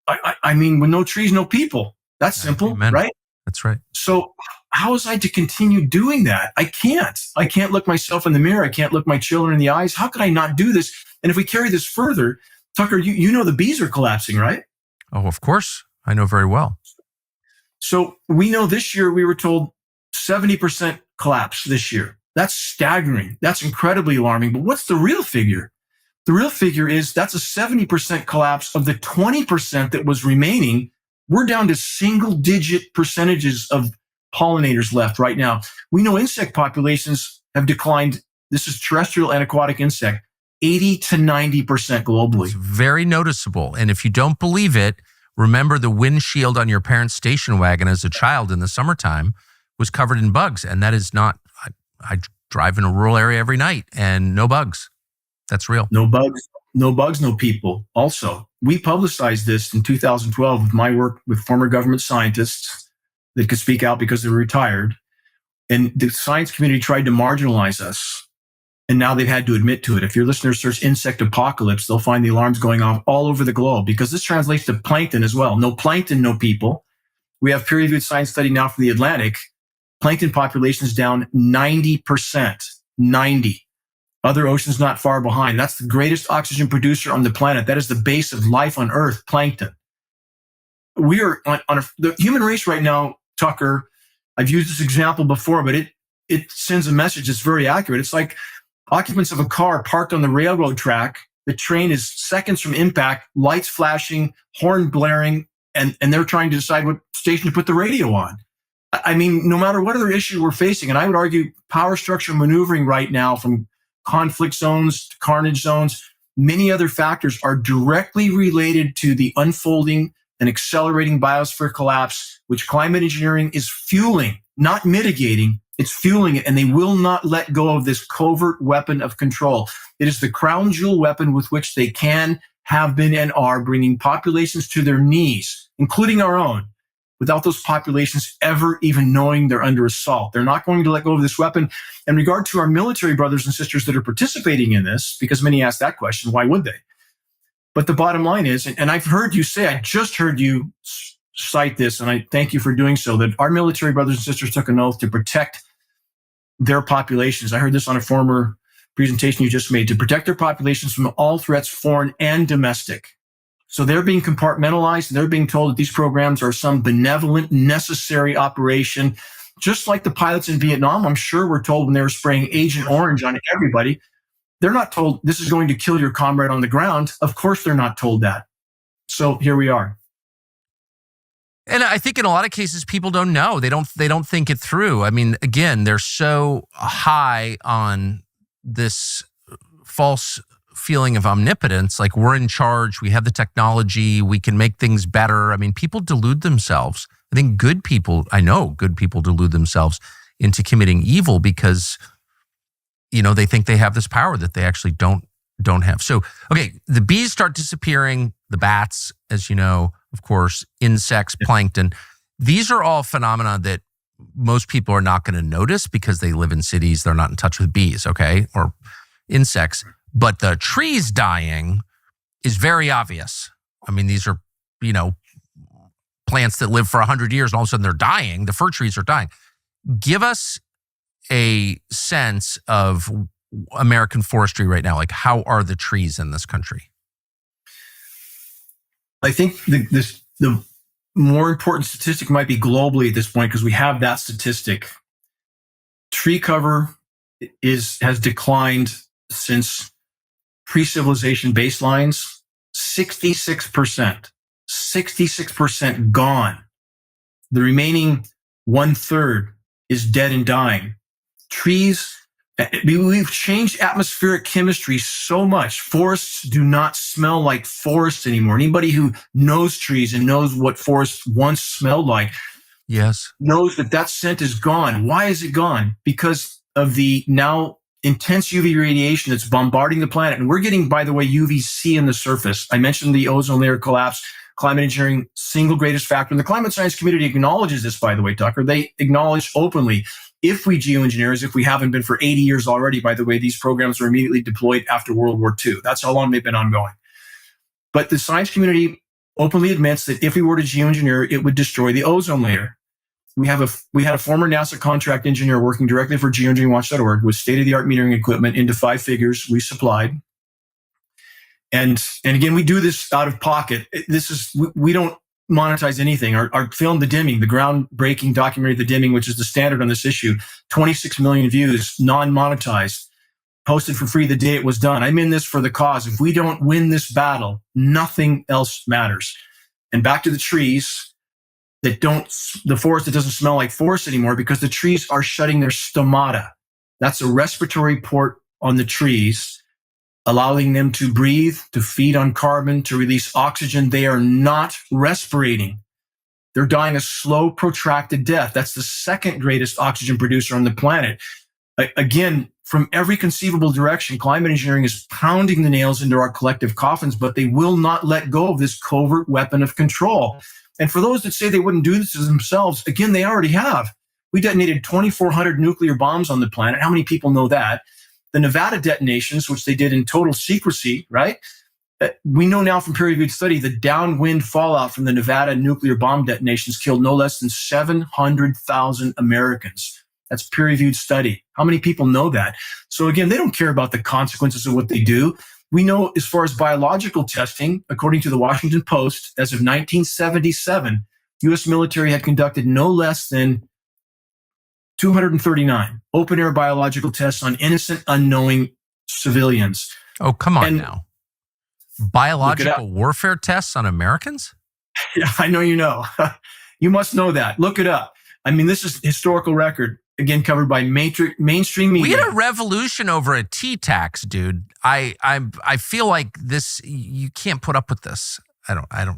I mean, with no trees, no people. That's simple, amen. Right? That's right. So how was I to continue doing that? I can't look myself in the mirror. I can't look my children in the eyes. How could I not do this? And if we carry this further, Tucker, you know the bees are collapsing, right? Oh, of course. I know very well. So we know this year we were told 70% collapse this year. That's staggering. That's incredibly alarming. But what's the real figure? The real figure is that's a 70% collapse of the 20% that was remaining. We're down to single digit percentages of pollinators left right now. We know insect populations have declined. This is terrestrial and aquatic insect, 80 to 90% globally. It's very noticeable. And if you don't believe it, remember the windshield on your parents' station wagon as a child in the summertime was covered in bugs. And that is not, I drive in a rural area every night and no bugs. That's real. No bugs, no people. Also, we publicized this in 2012 with my work with former government scientists that could speak out because they were retired. And the science community tried to marginalize us. And now they've had to admit to it. If your listeners search insect apocalypse, they'll find the alarms going off all over the globe because this translates to plankton as well. No plankton, no people. We have peer-reviewed science study now from the Atlantic. Plankton population is down 90%. 90. Other oceans not far behind. That's the greatest oxygen producer on the planet. That is the base of life on Earth, plankton. We are the human race right now, Tucker. I've used this example before, but it sends a message that's very accurate. It's like occupants of a car parked on the railroad track. The train is seconds from impact, lights flashing, horn blaring, and they're trying to decide what station to put the radio on. I mean, no matter what other issue we're facing, and I would argue power structure maneuvering right now from conflict zones to carnage zones, many other factors are directly related to the unfolding and accelerating biosphere collapse, which climate engineering is fueling, not mitigating. It's fueling it, and they will not let go of this covert weapon of control. It is the crown jewel weapon with which they can, have been, and are bringing populations to their knees, including our own, without those populations ever even knowing they're under assault. They're not going to let go of this weapon. In regard to our military brothers and sisters that are participating in this, because many ask that question, why would they? But the bottom line is, and I've heard you say, I just heard you cite this, and I thank you for doing so, that our military brothers and sisters took an oath to protect their populations. I heard this on a former presentation you just made, to protect their populations from all threats, foreign and domestic. So they're being compartmentalized, and they're being told that these programs are some benevolent, necessary operation. Just like the pilots in Vietnam, I'm sure were told when they were spraying Agent Orange on everybody, they're not told this is going to kill your comrade on the ground. Of course they're not told that. So here we are. And I think in a lot of cases, people don't know. They don't think it through. I mean, again, they're so high on this false feeling of omnipotence, like we're in charge, we have the technology, we can make things better. I mean, people delude themselves. I think I know good people delude themselves into committing evil because, they think they have this power that they actually don't have. So, okay, the bees start disappearing, the bats, as you know, of course, insects, plankton. These are all phenomena that most people are not going to notice because they live in cities. They're not in touch with bees, okay, or insects. But the trees dying is very obvious. I mean, these are, plants that live for 100 years and all of a sudden they're dying. The fir trees are dying. Give us a sense of American forestry right now. Like, how are the trees in this country? I think the more important statistic might be globally at this point, because we have that statistic. Tree cover has declined since pre-civilization baselines, 66% gone. The remaining 1/3 is dead and dying. Trees, we've changed atmospheric chemistry so much. Forests do not smell like forests anymore. Anybody who knows trees and knows what forests once smelled like, yes, knows that scent is gone. Why is it gone? Because of the now intense UV radiation that's bombarding the planet. And we're getting, by the way, UVC in the surface. I mentioned the ozone layer collapse, climate engineering, single greatest factor. And the climate science community acknowledges this, by the way, Tucker. They acknowledge openly, if we geoengineer, if we haven't been for 80 years already, by the way, these programs were immediately deployed after World War II. That's how long they've been ongoing. But the science community openly admits that if we were to geoengineer, it would destroy the ozone layer. We had a former NASA contract engineer working directly for geoengineeringwatch.org with state-of-the-art metering equipment into 5 figures we supplied. And again, we do this out of pocket. We don't monetize anything. Our film, The Dimming, the groundbreaking documentary, The Dimming, which is the standard on this issue, 26 million views, non-monetized, posted for free the day it was done. I'm in this for the cause. If we don't win this battle, nothing else matters. And back to the trees. the forest that doesn't smell like forest anymore because the trees are shutting their stomata. That's a respiratory port on the trees, allowing them to breathe, to feed on carbon, to release oxygen. They are not respirating. They're dying a slow, protracted death. That's the second greatest oxygen producer on the planet. Again, from every conceivable direction, climate engineering is pounding the nails into our collective coffins, but they will not let go of this covert weapon of control. And for those that say they wouldn't do this to themselves, again, they already have. We detonated 2,400 nuclear bombs on the planet. How many people know that? The Nevada detonations, which they did in total secrecy, right? We know now from peer-reviewed study, the downwind fallout from the Nevada nuclear bomb detonations killed no less than 700,000 Americans. That's peer-reviewed study. How many people know that? So again, they don't care about the consequences of what they do. We know as far as biological testing, according to the Washington Post, as of 1977, U.S. military had conducted no less than 239 open-air biological tests on innocent, unknowing civilians. Oh, come on now. Biological warfare tests on Americans? Yeah, I know you know. You must know that. Look it up. I mean, this is historical record, again, covered by mainstream media. We had a revolution over a tea tax, dude. I feel like this, you can't put up with this. I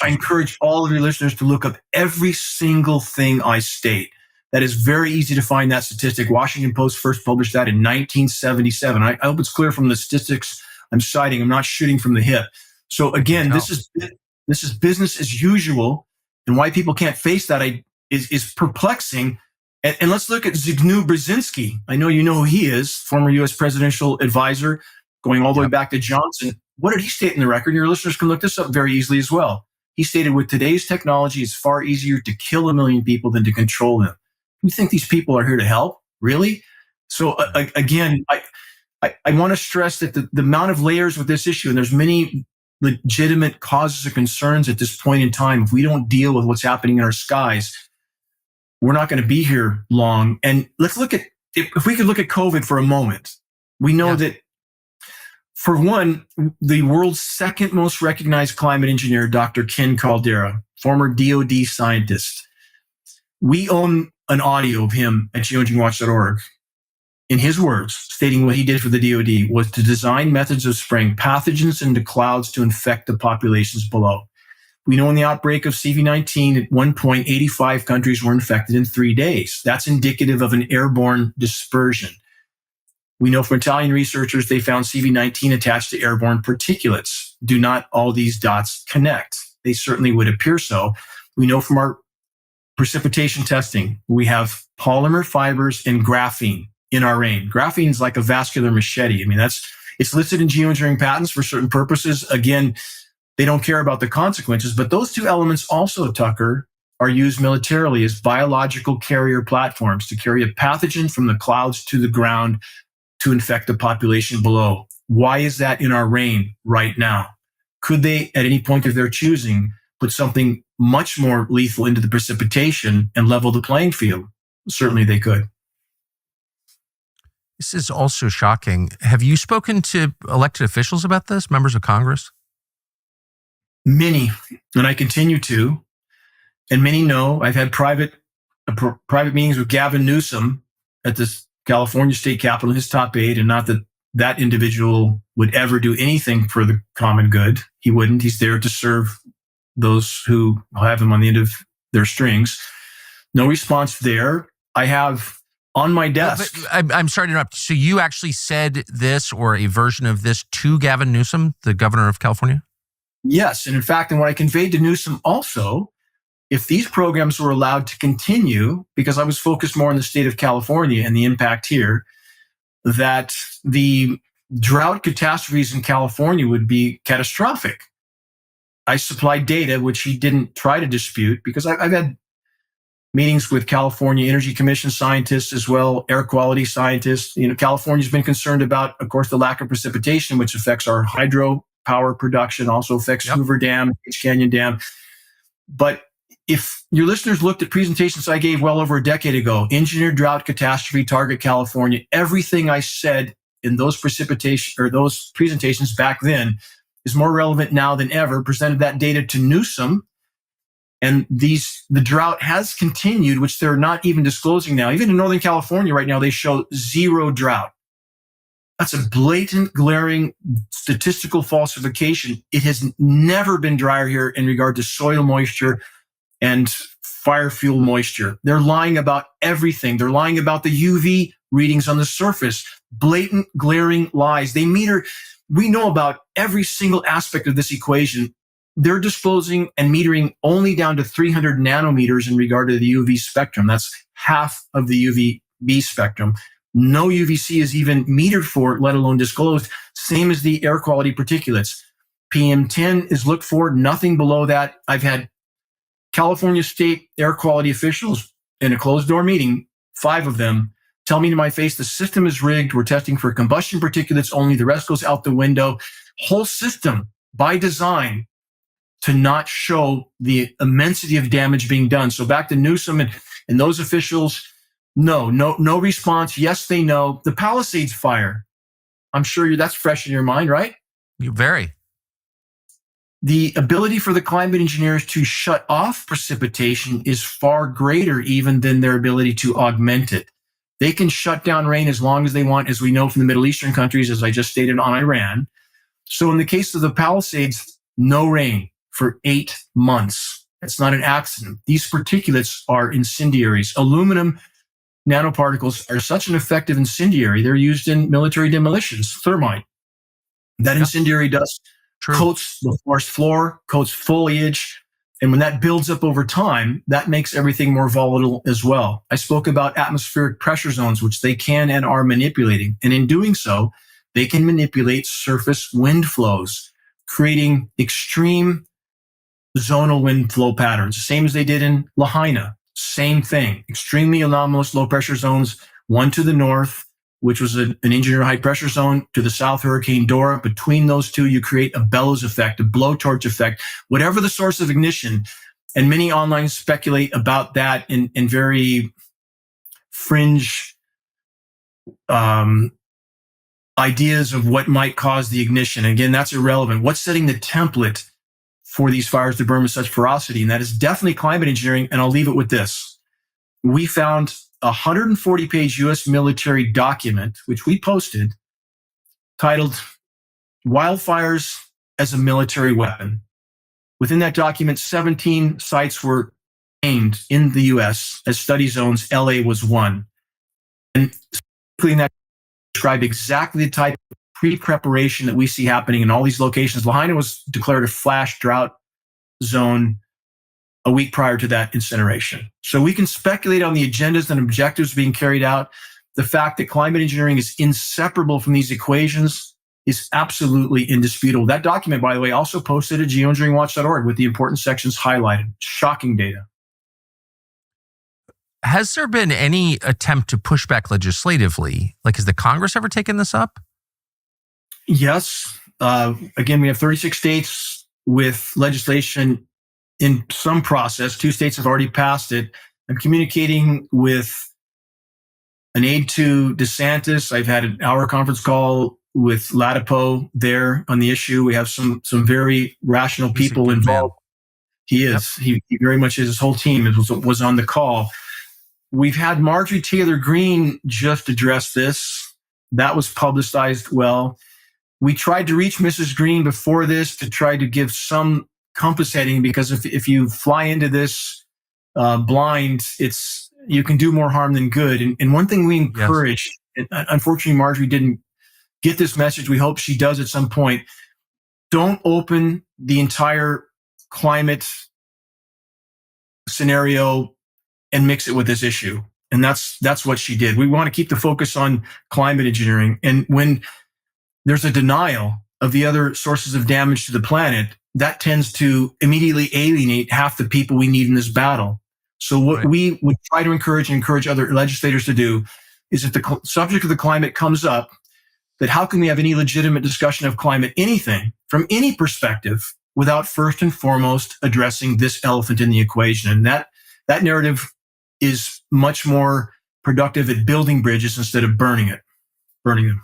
encourage all of your listeners to look up every single thing I state. That is very easy to find that statistic. Washington Post first published that in 1977. I hope it's clear from the statistics I'm citing. I'm not shooting from the hip. So again, this is business as usual. And why people can't face that is perplexing. And let's look at Zbigniew Brzezinski. I know you know who he is, former U.S. presidential advisor, going all the way back to Johnson. What did he state in the record? Your listeners can look this up very easily as well. He stated, with today's technology, it's far easier to kill 1 million people than to control them. You think these people are here to help? Really? So again, I want to stress that the amount of layers with this issue, and there's many legitimate causes of concerns at this point in time. If we don't deal with what's happening in our skies, we're not going to be here long. And let's look at, if we could look at COVID for a moment. We know that, for one, the world's second most recognized climate engineer, Dr. Ken Caldera, former DOD scientist, we own an audio of him at geoengineeringwatch.org. In his words, stating what he did for the DOD was to design methods of spraying pathogens into clouds to infect the populations below. We know in the outbreak of CV-19, at one point, 85 countries were infected in 3 days. That's indicative of an airborne dispersion. We know from Italian researchers, they found CV-19 attached to airborne particulates. Do not all these dots connect? They certainly would appear so. We know from our precipitation testing, we have polymer fibers and graphene in our rain. Graphene is like a vascular machete. I mean, it's listed in geoengineering patents for certain purposes. Again, they don't care about the consequences, but those two elements also, Tucker, are used militarily as biological carrier platforms to carry a pathogen from the clouds to the ground to infect the population below. Why is that in our rain right now? Could they, at any point of their choosing, put something much more lethal into the precipitation and level the playing field? Certainly they could. This is also shocking. Have you spoken to elected officials about this, members of Congress? Many, and I continue to. And many know I've had private meetings with Gavin Newsom at the California State Capitol, his top aide, and not that that individual would ever do anything for the common good. He wouldn't. He's there to serve those who have him on the end of their strings. No response there. I have on my desk. But I'm sorry to interrupt. So you actually said this or a version of this to Gavin Newsom, the governor of California? Yes. And in fact, and what I conveyed to Newsom also, if these programs were allowed to continue, because I was focused more on the state of California and the impact here, that the drought catastrophes in California would be catastrophic. I supplied data, which he didn't try to dispute, because I've had meetings with California Energy Commission scientists as well, air quality scientists. You know, California's been concerned about, of course, the lack of precipitation, which affects our hydro power production, also affects Hoover Dam, Pitch Canyon Dam. But if your listeners looked at presentations I gave well over a decade ago, engineered drought catastrophe, target California, everything I said in those presentations back then is more relevant now than ever. Presented that data to Newsom, And the drought has continued, which they're not even disclosing now. Even in Northern California right now, they show zero drought. That's a blatant, glaring statistical falsification. It has never been drier here in regard to soil moisture and fire fuel moisture. They're lying about everything. They're lying about the UV readings on the surface. Blatant, glaring lies. We know about every single aspect of this equation. They're disclosing and metering only down to 300 nanometers in regard to the UV spectrum. That's half of the UVB spectrum. No UVC is even metered for, let alone disclosed. Same as the air quality particulates. PM10 is looked for, nothing below that. I've had California state air quality officials in a closed door meeting, 5 of them, tell me to my face, the system is rigged. We're testing for combustion particulates only. The rest goes out the window. Whole system by design to not show the immensity of damage being done. So back to Newsom and those officials, no response. Yes, they know. The Palisades fire, I'm sure that's fresh in your mind, right? Very. The ability for the climate engineers to shut off precipitation is far greater even than their ability to augment it. They can shut down rain as long as they want, as we know from the Middle Eastern countries, as I just stated on Iran. So in the case of the Palisades, no rain for 8 months. It's not an accident. These particulates are incendiaries. Aluminum nanoparticles are such an effective incendiary. They're used in military demolitions, thermite. That incendiary dust coats the forest floor, coats foliage. And when that builds up over time, that makes everything more volatile as well. I spoke about atmospheric pressure zones, which they can and are manipulating. And in doing so, they can manipulate surface wind flows, creating extreme zonal wind flow patterns, same as they did in Lahaina. Same thing, extremely anomalous low pressure zones, one to the north, which was an engineer high pressure zone, to the south, Hurricane Dora. Between those two, you create a bellows effect, a blowtorch effect, whatever the source of ignition. And many online speculate about that in very fringe ideas of what might cause the ignition. Again, that's irrelevant. What's setting the template for these fires to burn with such ferocity? And that is definitely climate engineering. And I'll leave it with this. We found a 140-page U.S. military document, which we posted, titled Wildfires as a Military Weapon. Within that document, 17 sites were named in the U.S. as study zones. LA was one. And in that described exactly the type of pre-preparation that we see happening in all these locations. Lahaina was declared a flash drought zone a week prior to that incineration. So we can speculate on the agendas and objectives being carried out. The fact that climate engineering is inseparable from these equations is absolutely indisputable. That document, by the way, also posted at geoengineeringwatch.org with the important sections highlighted. Shocking data. Has there been any attempt to push back legislatively? Like, has the Congress ever taken this up? Yes. Again, we have 36 states with legislation in some process. 2 states have already passed it. I'm communicating with an aide to DeSantis. I've had an hour conference call with Latipo there on the issue. We have some very rational people involved. He is. Yep. He very much is. His whole team was on the call. We've had Marjorie Taylor Greene just address this. That was publicized well. We tried to reach Mrs. Greene before this to try to give some compass heading, because if you fly into this blind, you can do more harm than good. And one thing we encourage, unfortunately, Marjorie didn't get this message. We hope she does at some point. Don't open the entire climate scenario and mix it with this issue. And that's what she did. We want to keep the focus on climate engineering. And when there's a denial of the other sources of damage to the planet, that tends to immediately alienate half the people we need in this battle. So what we would try to encourage other legislators to do is, if the subject of the climate comes up, that how can we have any legitimate discussion of climate, anything from any perspective, without first and foremost addressing this elephant in the equation? And that narrative is much more productive at building bridges instead of burning them.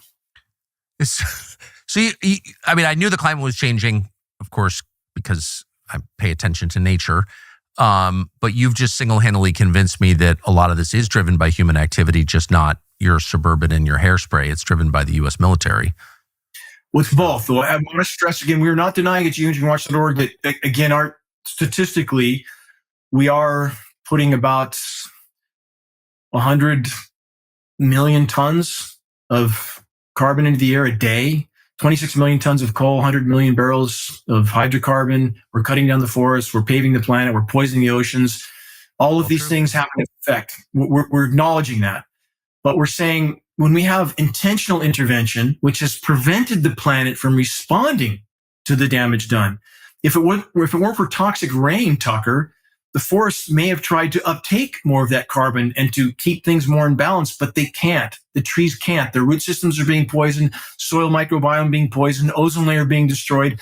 So, I mean, I knew the climate was changing, of course, because I pay attention to nature. But you've just single-handedly convinced me that a lot of this is driven by human activity, just not your Suburban and your hairspray. It's driven by the U.S. military. Well, it's both. Though I want to stress again, we are not denying at geoengineeringwatch.org that, again, statistically, we are putting about 100 million tons of carbon into the air a day, 26 million tons of coal, 100 million barrels of hydrocarbon. We're cutting down the forests. We're paving the planet. We're poisoning the oceans. All of these things have an effect. We're acknowledging that. But we're saying when we have intentional intervention, which has prevented the planet from responding to the damage done, if it weren't for toxic rain, Tucker, the forests may have tried to uptake more of that carbon and to keep things more in balance, but they can't. The trees can't. Their root systems are being poisoned, soil microbiome being poisoned, ozone layer being destroyed.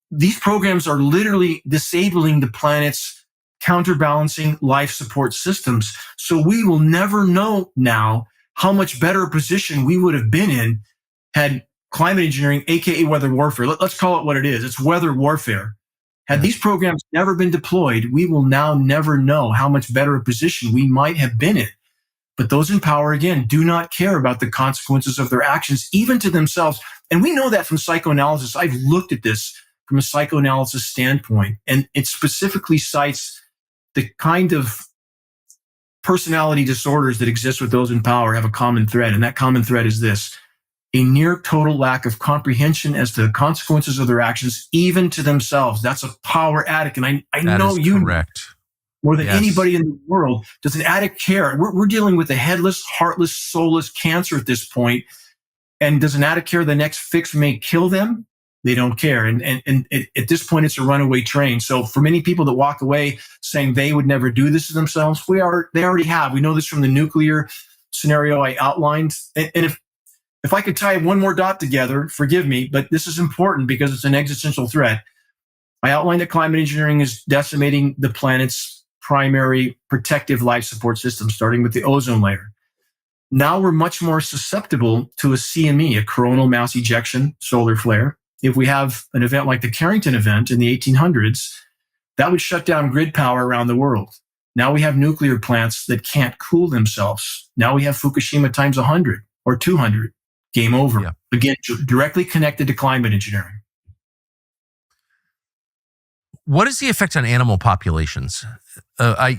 These programs are literally disabling the planet's counterbalancing life support systems. So we will never know now how much better a position we would have been in had climate engineering, aka weather warfare, let's call it what it is. It's weather warfare. Had these programs never been deployed, we will now never know how much better a position we might have been in. But those in power, again, do not care about the consequences of their actions, even to themselves. And we know that from psychoanalysis. I've looked at this from a psychoanalysis standpoint, and it specifically cites the kind of personality disorders that exist with those in power have a common thread. And that common thread is this: a near total lack of comprehension as to the consequences of their actions, even to themselves. That's a power addict. And I know you correct. More than anybody in the world. Does an addict care? We're dealing with a headless, heartless, soulless cancer at this point. And does an addict care the next fix may kill them? They don't care. And at this point, it's a runaway train. So for many people that walk away saying they would never do this to themselves, they already have. We know this from the nuclear scenario I outlined. And if I could tie one more dot together, forgive me, but this is important because it's an existential threat. I outlined that climate engineering is decimating the planet's primary protective life support system, starting with the ozone layer. Now we're much more susceptible to a CME, a coronal mass ejection solar flare. If we have an event like the Carrington event in the 1800s, that would shut down grid power around the world. Now we have nuclear plants that can't cool themselves. Now we have Fukushima times 100 or 200. Game over. Yeah. Again, directly connected to climate engineering. What is the effect on animal populations?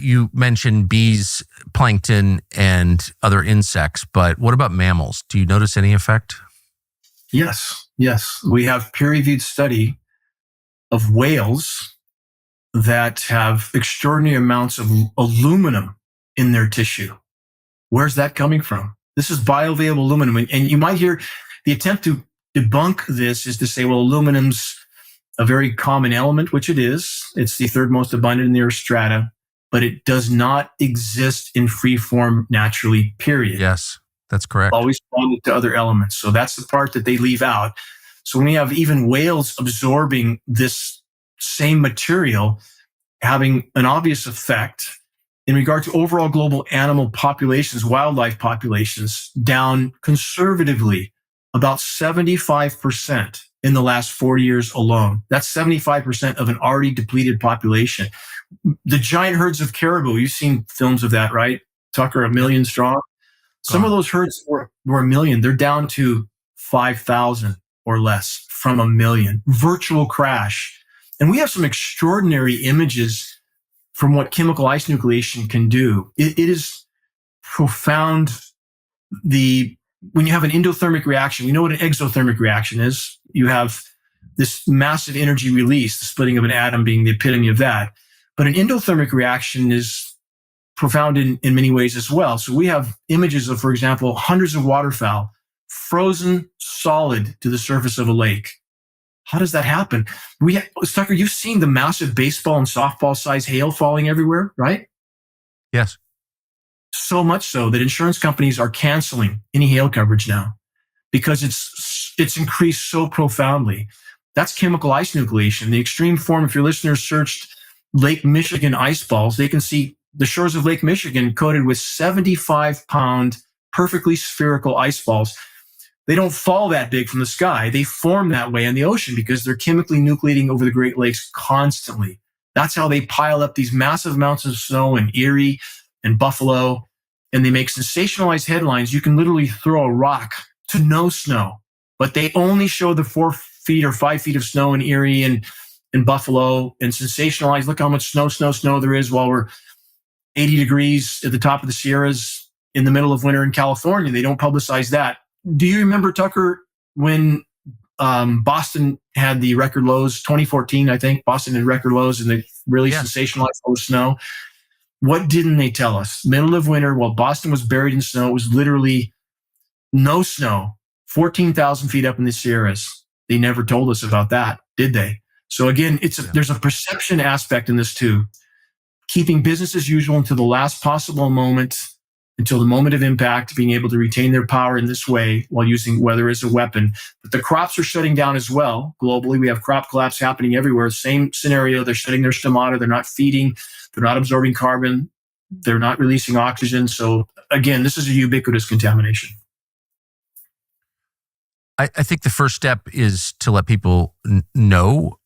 You mentioned bees, plankton, and other insects, but what about mammals? Do you notice any effect? Yes. We have peer-reviewed study of whales that have extraordinary amounts of aluminum in their tissue. Where's that coming from? This is bioavailable aluminum. And you might hear the attempt to debunk this is to say, well, aluminum's a very common element, which it is. It's the third most abundant in the Earth's strata, but it does not exist in free form naturally, period. Yes, that's correct. Always bonded to other elements. So that's the part that they leave out. So when we have even whales absorbing this same material, having an obvious effect in regard to overall global animal populations, wildlife populations, down conservatively about 75% in the last 40 years alone. That's 75% of an already depleted population. The giant herds of caribou, you've seen films of that, right? Tucker, 1 million strong. Some of those herds were 1 million. They're down to 5,000 or less from 1 million. Virtual crash. And we have some extraordinary images from what chemical ice nucleation can do. It is profound. When you have an endothermic reaction, we know what an exothermic reaction is. You have this massive energy release, the splitting of an atom being the epitome of that. But an endothermic reaction is profound in many ways as well. So we have images of, for example, hundreds of waterfowl frozen solid to the surface of a lake. How does that happen? Tucker, you've seen the massive baseball and softball size hail falling everywhere, right? Yes. So much so that insurance companies are canceling any hail coverage now because it's increased so profoundly. That's chemical ice nucleation. The extreme form, if your listeners searched Lake Michigan ice balls, they can see the shores of Lake Michigan coated with 75-pound, perfectly spherical ice balls. They don't fall that big from the sky. They form that way in the ocean because they're chemically nucleating over the Great Lakes constantly. That's how they pile up these massive amounts of snow in Erie and Buffalo, and they make sensationalized headlines. You can literally throw a rock to no snow, but they only show the 4 feet or 5 feet of snow in Erie and in Buffalo and sensationalize. Look how much snow there is while we're 80 degrees at the top of the Sierras in the middle of winter in California. They don't publicize that. Do you remember, Tucker, when Boston had the record lows, 2014, I think, Boston had record lows and they really sensationalized all the snow? What didn't they tell us? Middle of winter, while Boston was buried in snow, it was literally no snow, 14,000 feet up in the Sierras. They never told us about that, did they? So again, there's a perception aspect in this too. Keeping business as usual until the last possible moment, until the moment of impact, being able to retain their power in this way while using weather as a weapon. But the crops are shutting down as well. Globally, we have crop collapse happening everywhere. Same scenario. They're shutting their stomata. They're not feeding. They're not absorbing carbon. They're not releasing oxygen. So again, this is a ubiquitous contamination. I think the first step is to let people know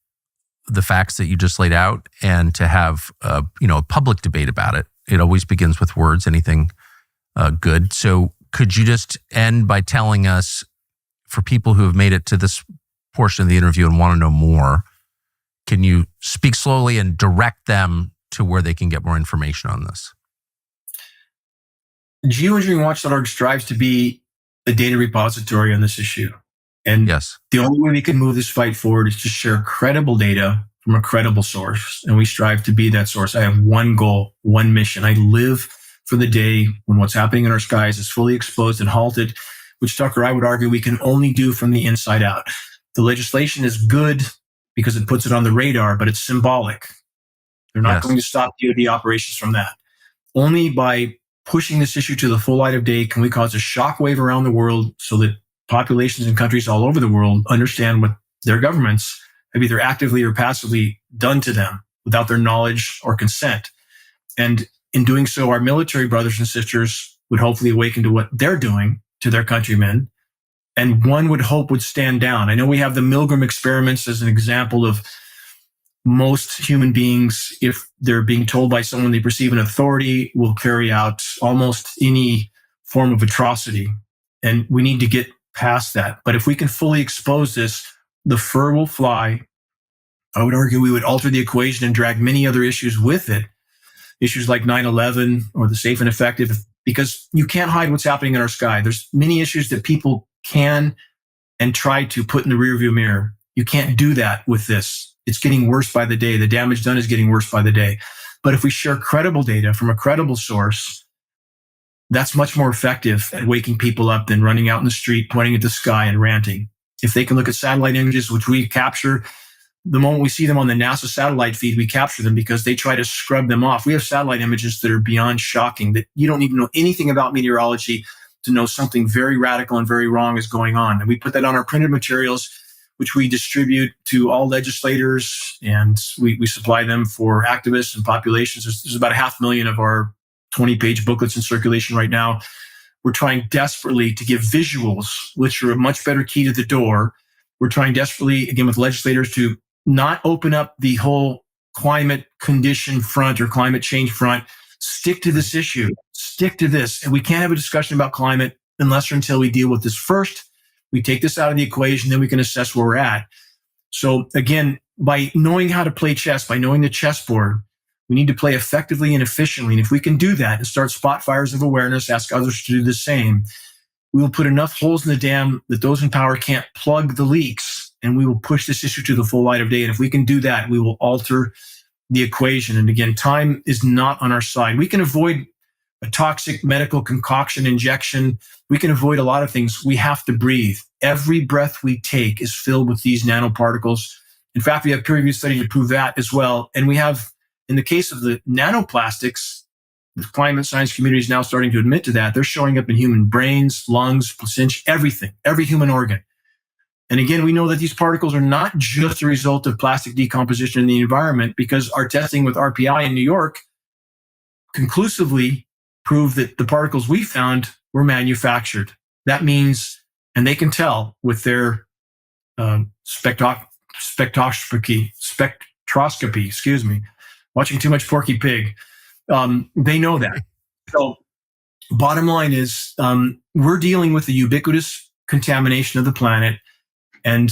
the facts that you just laid out and to have a public debate about it. It always begins with words, anything good. So could you just end by telling us, for people who have made it to this portion of the interview and want to know more, can you speak slowly and direct them to where they can get more information on this? Geoengineeringwatch.org strives to be a data repository on this issue. And the only way we can move this fight forward is to share credible data from a credible source. And we strive to be that source. I have one goal, one mission. I live for the day when what's happening in our skies is fully exposed and halted, which, Tucker, I would argue we can only do from the inside out. The legislation is good because it puts it on the radar, but it's symbolic. They're not going to stop DoD operations from that. Only by pushing this issue to the full light of day can we cause a shockwave around the world so that populations in countries all over the world understand what their governments have either actively or passively done to them without their knowledge or consent. And in doing so, our military brothers and sisters would hopefully awaken to what they're doing to their countrymen. And one would hope would stand down. I know we have the Milgram experiments as an example of most human beings, if they're being told by someone they perceive an authority, will carry out almost any form of atrocity. And we need to get past that. But if we can fully expose this, the fur will fly. I would argue we would alter the equation and drag many other issues with it. Issues like 9/11 or the safe and effective, because you can't hide what's happening in our sky. There's many issues that people can and try to put in the rearview mirror. You can't do that with this. It's getting worse by the day. The damage done is getting worse by the day. But if we share credible data from a credible source, that's much more effective at waking people up than running out in the street, pointing at the sky and ranting. If they can look at satellite images, which we capture, the moment we see them on the NASA satellite feed, we capture them because they try to scrub them off. We have satellite images that are beyond shocking, that you don't need to know anything about meteorology to know something very radical and very wrong is going on. And we put that on our printed materials, which we distribute to all legislators, and we supply them for activists and populations. There's about 500,000 of our 20-page booklets in circulation right now. We're trying desperately to give visuals, which are a much better key to the door. We're trying desperately, again, with legislators to not open up the whole climate condition front or climate change front. Stick to this issue. Stick to this. And we can't have a discussion about climate unless or until we deal with this first. We take this out of the equation, then we can assess where we're at. So again, by knowing how to play chess, by knowing the chessboard, we need to play effectively and efficiently. And if we can do that and start spot fires of awareness, ask others to do the same, we will put enough holes in the dam that those in power can't plug the leaks, and we will push this issue to the full light of day. And if we can do that, we will alter the equation. And again, time is not on our side. We can avoid a toxic medical concoction injection. We can avoid a lot of things. We have to breathe. Every breath we take is filled with these nanoparticles. In fact, we have peer-reviewed study to prove that as well. And we have, in the case of the nanoplastics, the climate science community is now starting to admit to that. They're showing up in human brains, lungs, placenta, everything, every human organ. And again, we know that these particles are not just a result of plastic decomposition in the environment, because our testing with RPI in New York conclusively proved that the particles we found were manufactured. That means, and they can tell with their spectroscopy, watching too much Porky Pig. They know that. So bottom line is we're dealing with the ubiquitous contamination of the planet. And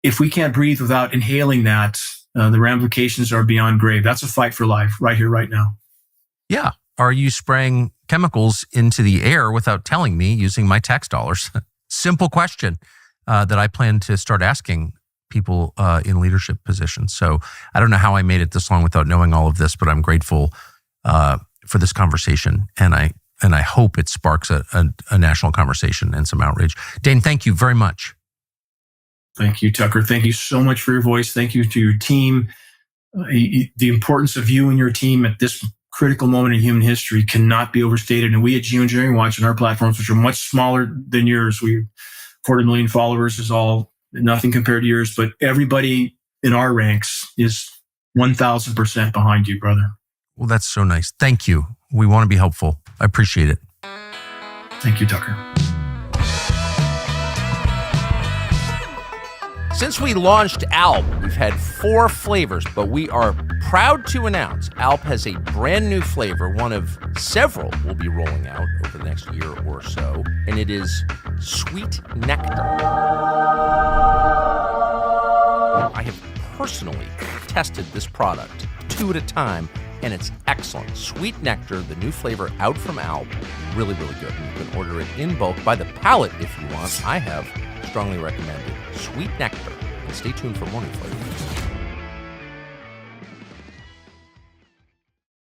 if we can't breathe without inhaling that, the ramifications are beyond grave. That's a fight for life right here, right now. Yeah. Are you spraying chemicals into the air without telling me using my tax dollars? Simple question that I plan to start asking people in leadership positions. So I don't know how I made it this long without knowing all of this, but I'm grateful for this conversation. And I hope it sparks a national conversation and some outrage. Dane, thank you very much. Thank you, Tucker. Thank you so much for your voice. Thank you to your team. The importance of you and your team at this critical moment in human history cannot be overstated. And we at Geoengineering Watch and our platforms, which are much smaller than yours, we 40 million followers is all nothing compared to yours, but everybody in our ranks is 1,000% behind you, brother. Well, that's so nice. Thank you. We want to be helpful. I appreciate it. Thank you, Tucker. Since we launched Alp, we've had 4 flavors, but we are proud to announce Alp has a brand new flavor, one of several we'll be rolling out over the next year or so, and it is Sweet Nectar. I have personally tested this product 2 at a time, and it's excellent. Sweet Nectar, the new flavor out from Alp, really, really good. And you can order it in bulk by the pallet if you want. I have strongly recommended Sweet Nectar. And stay tuned for more new flavors.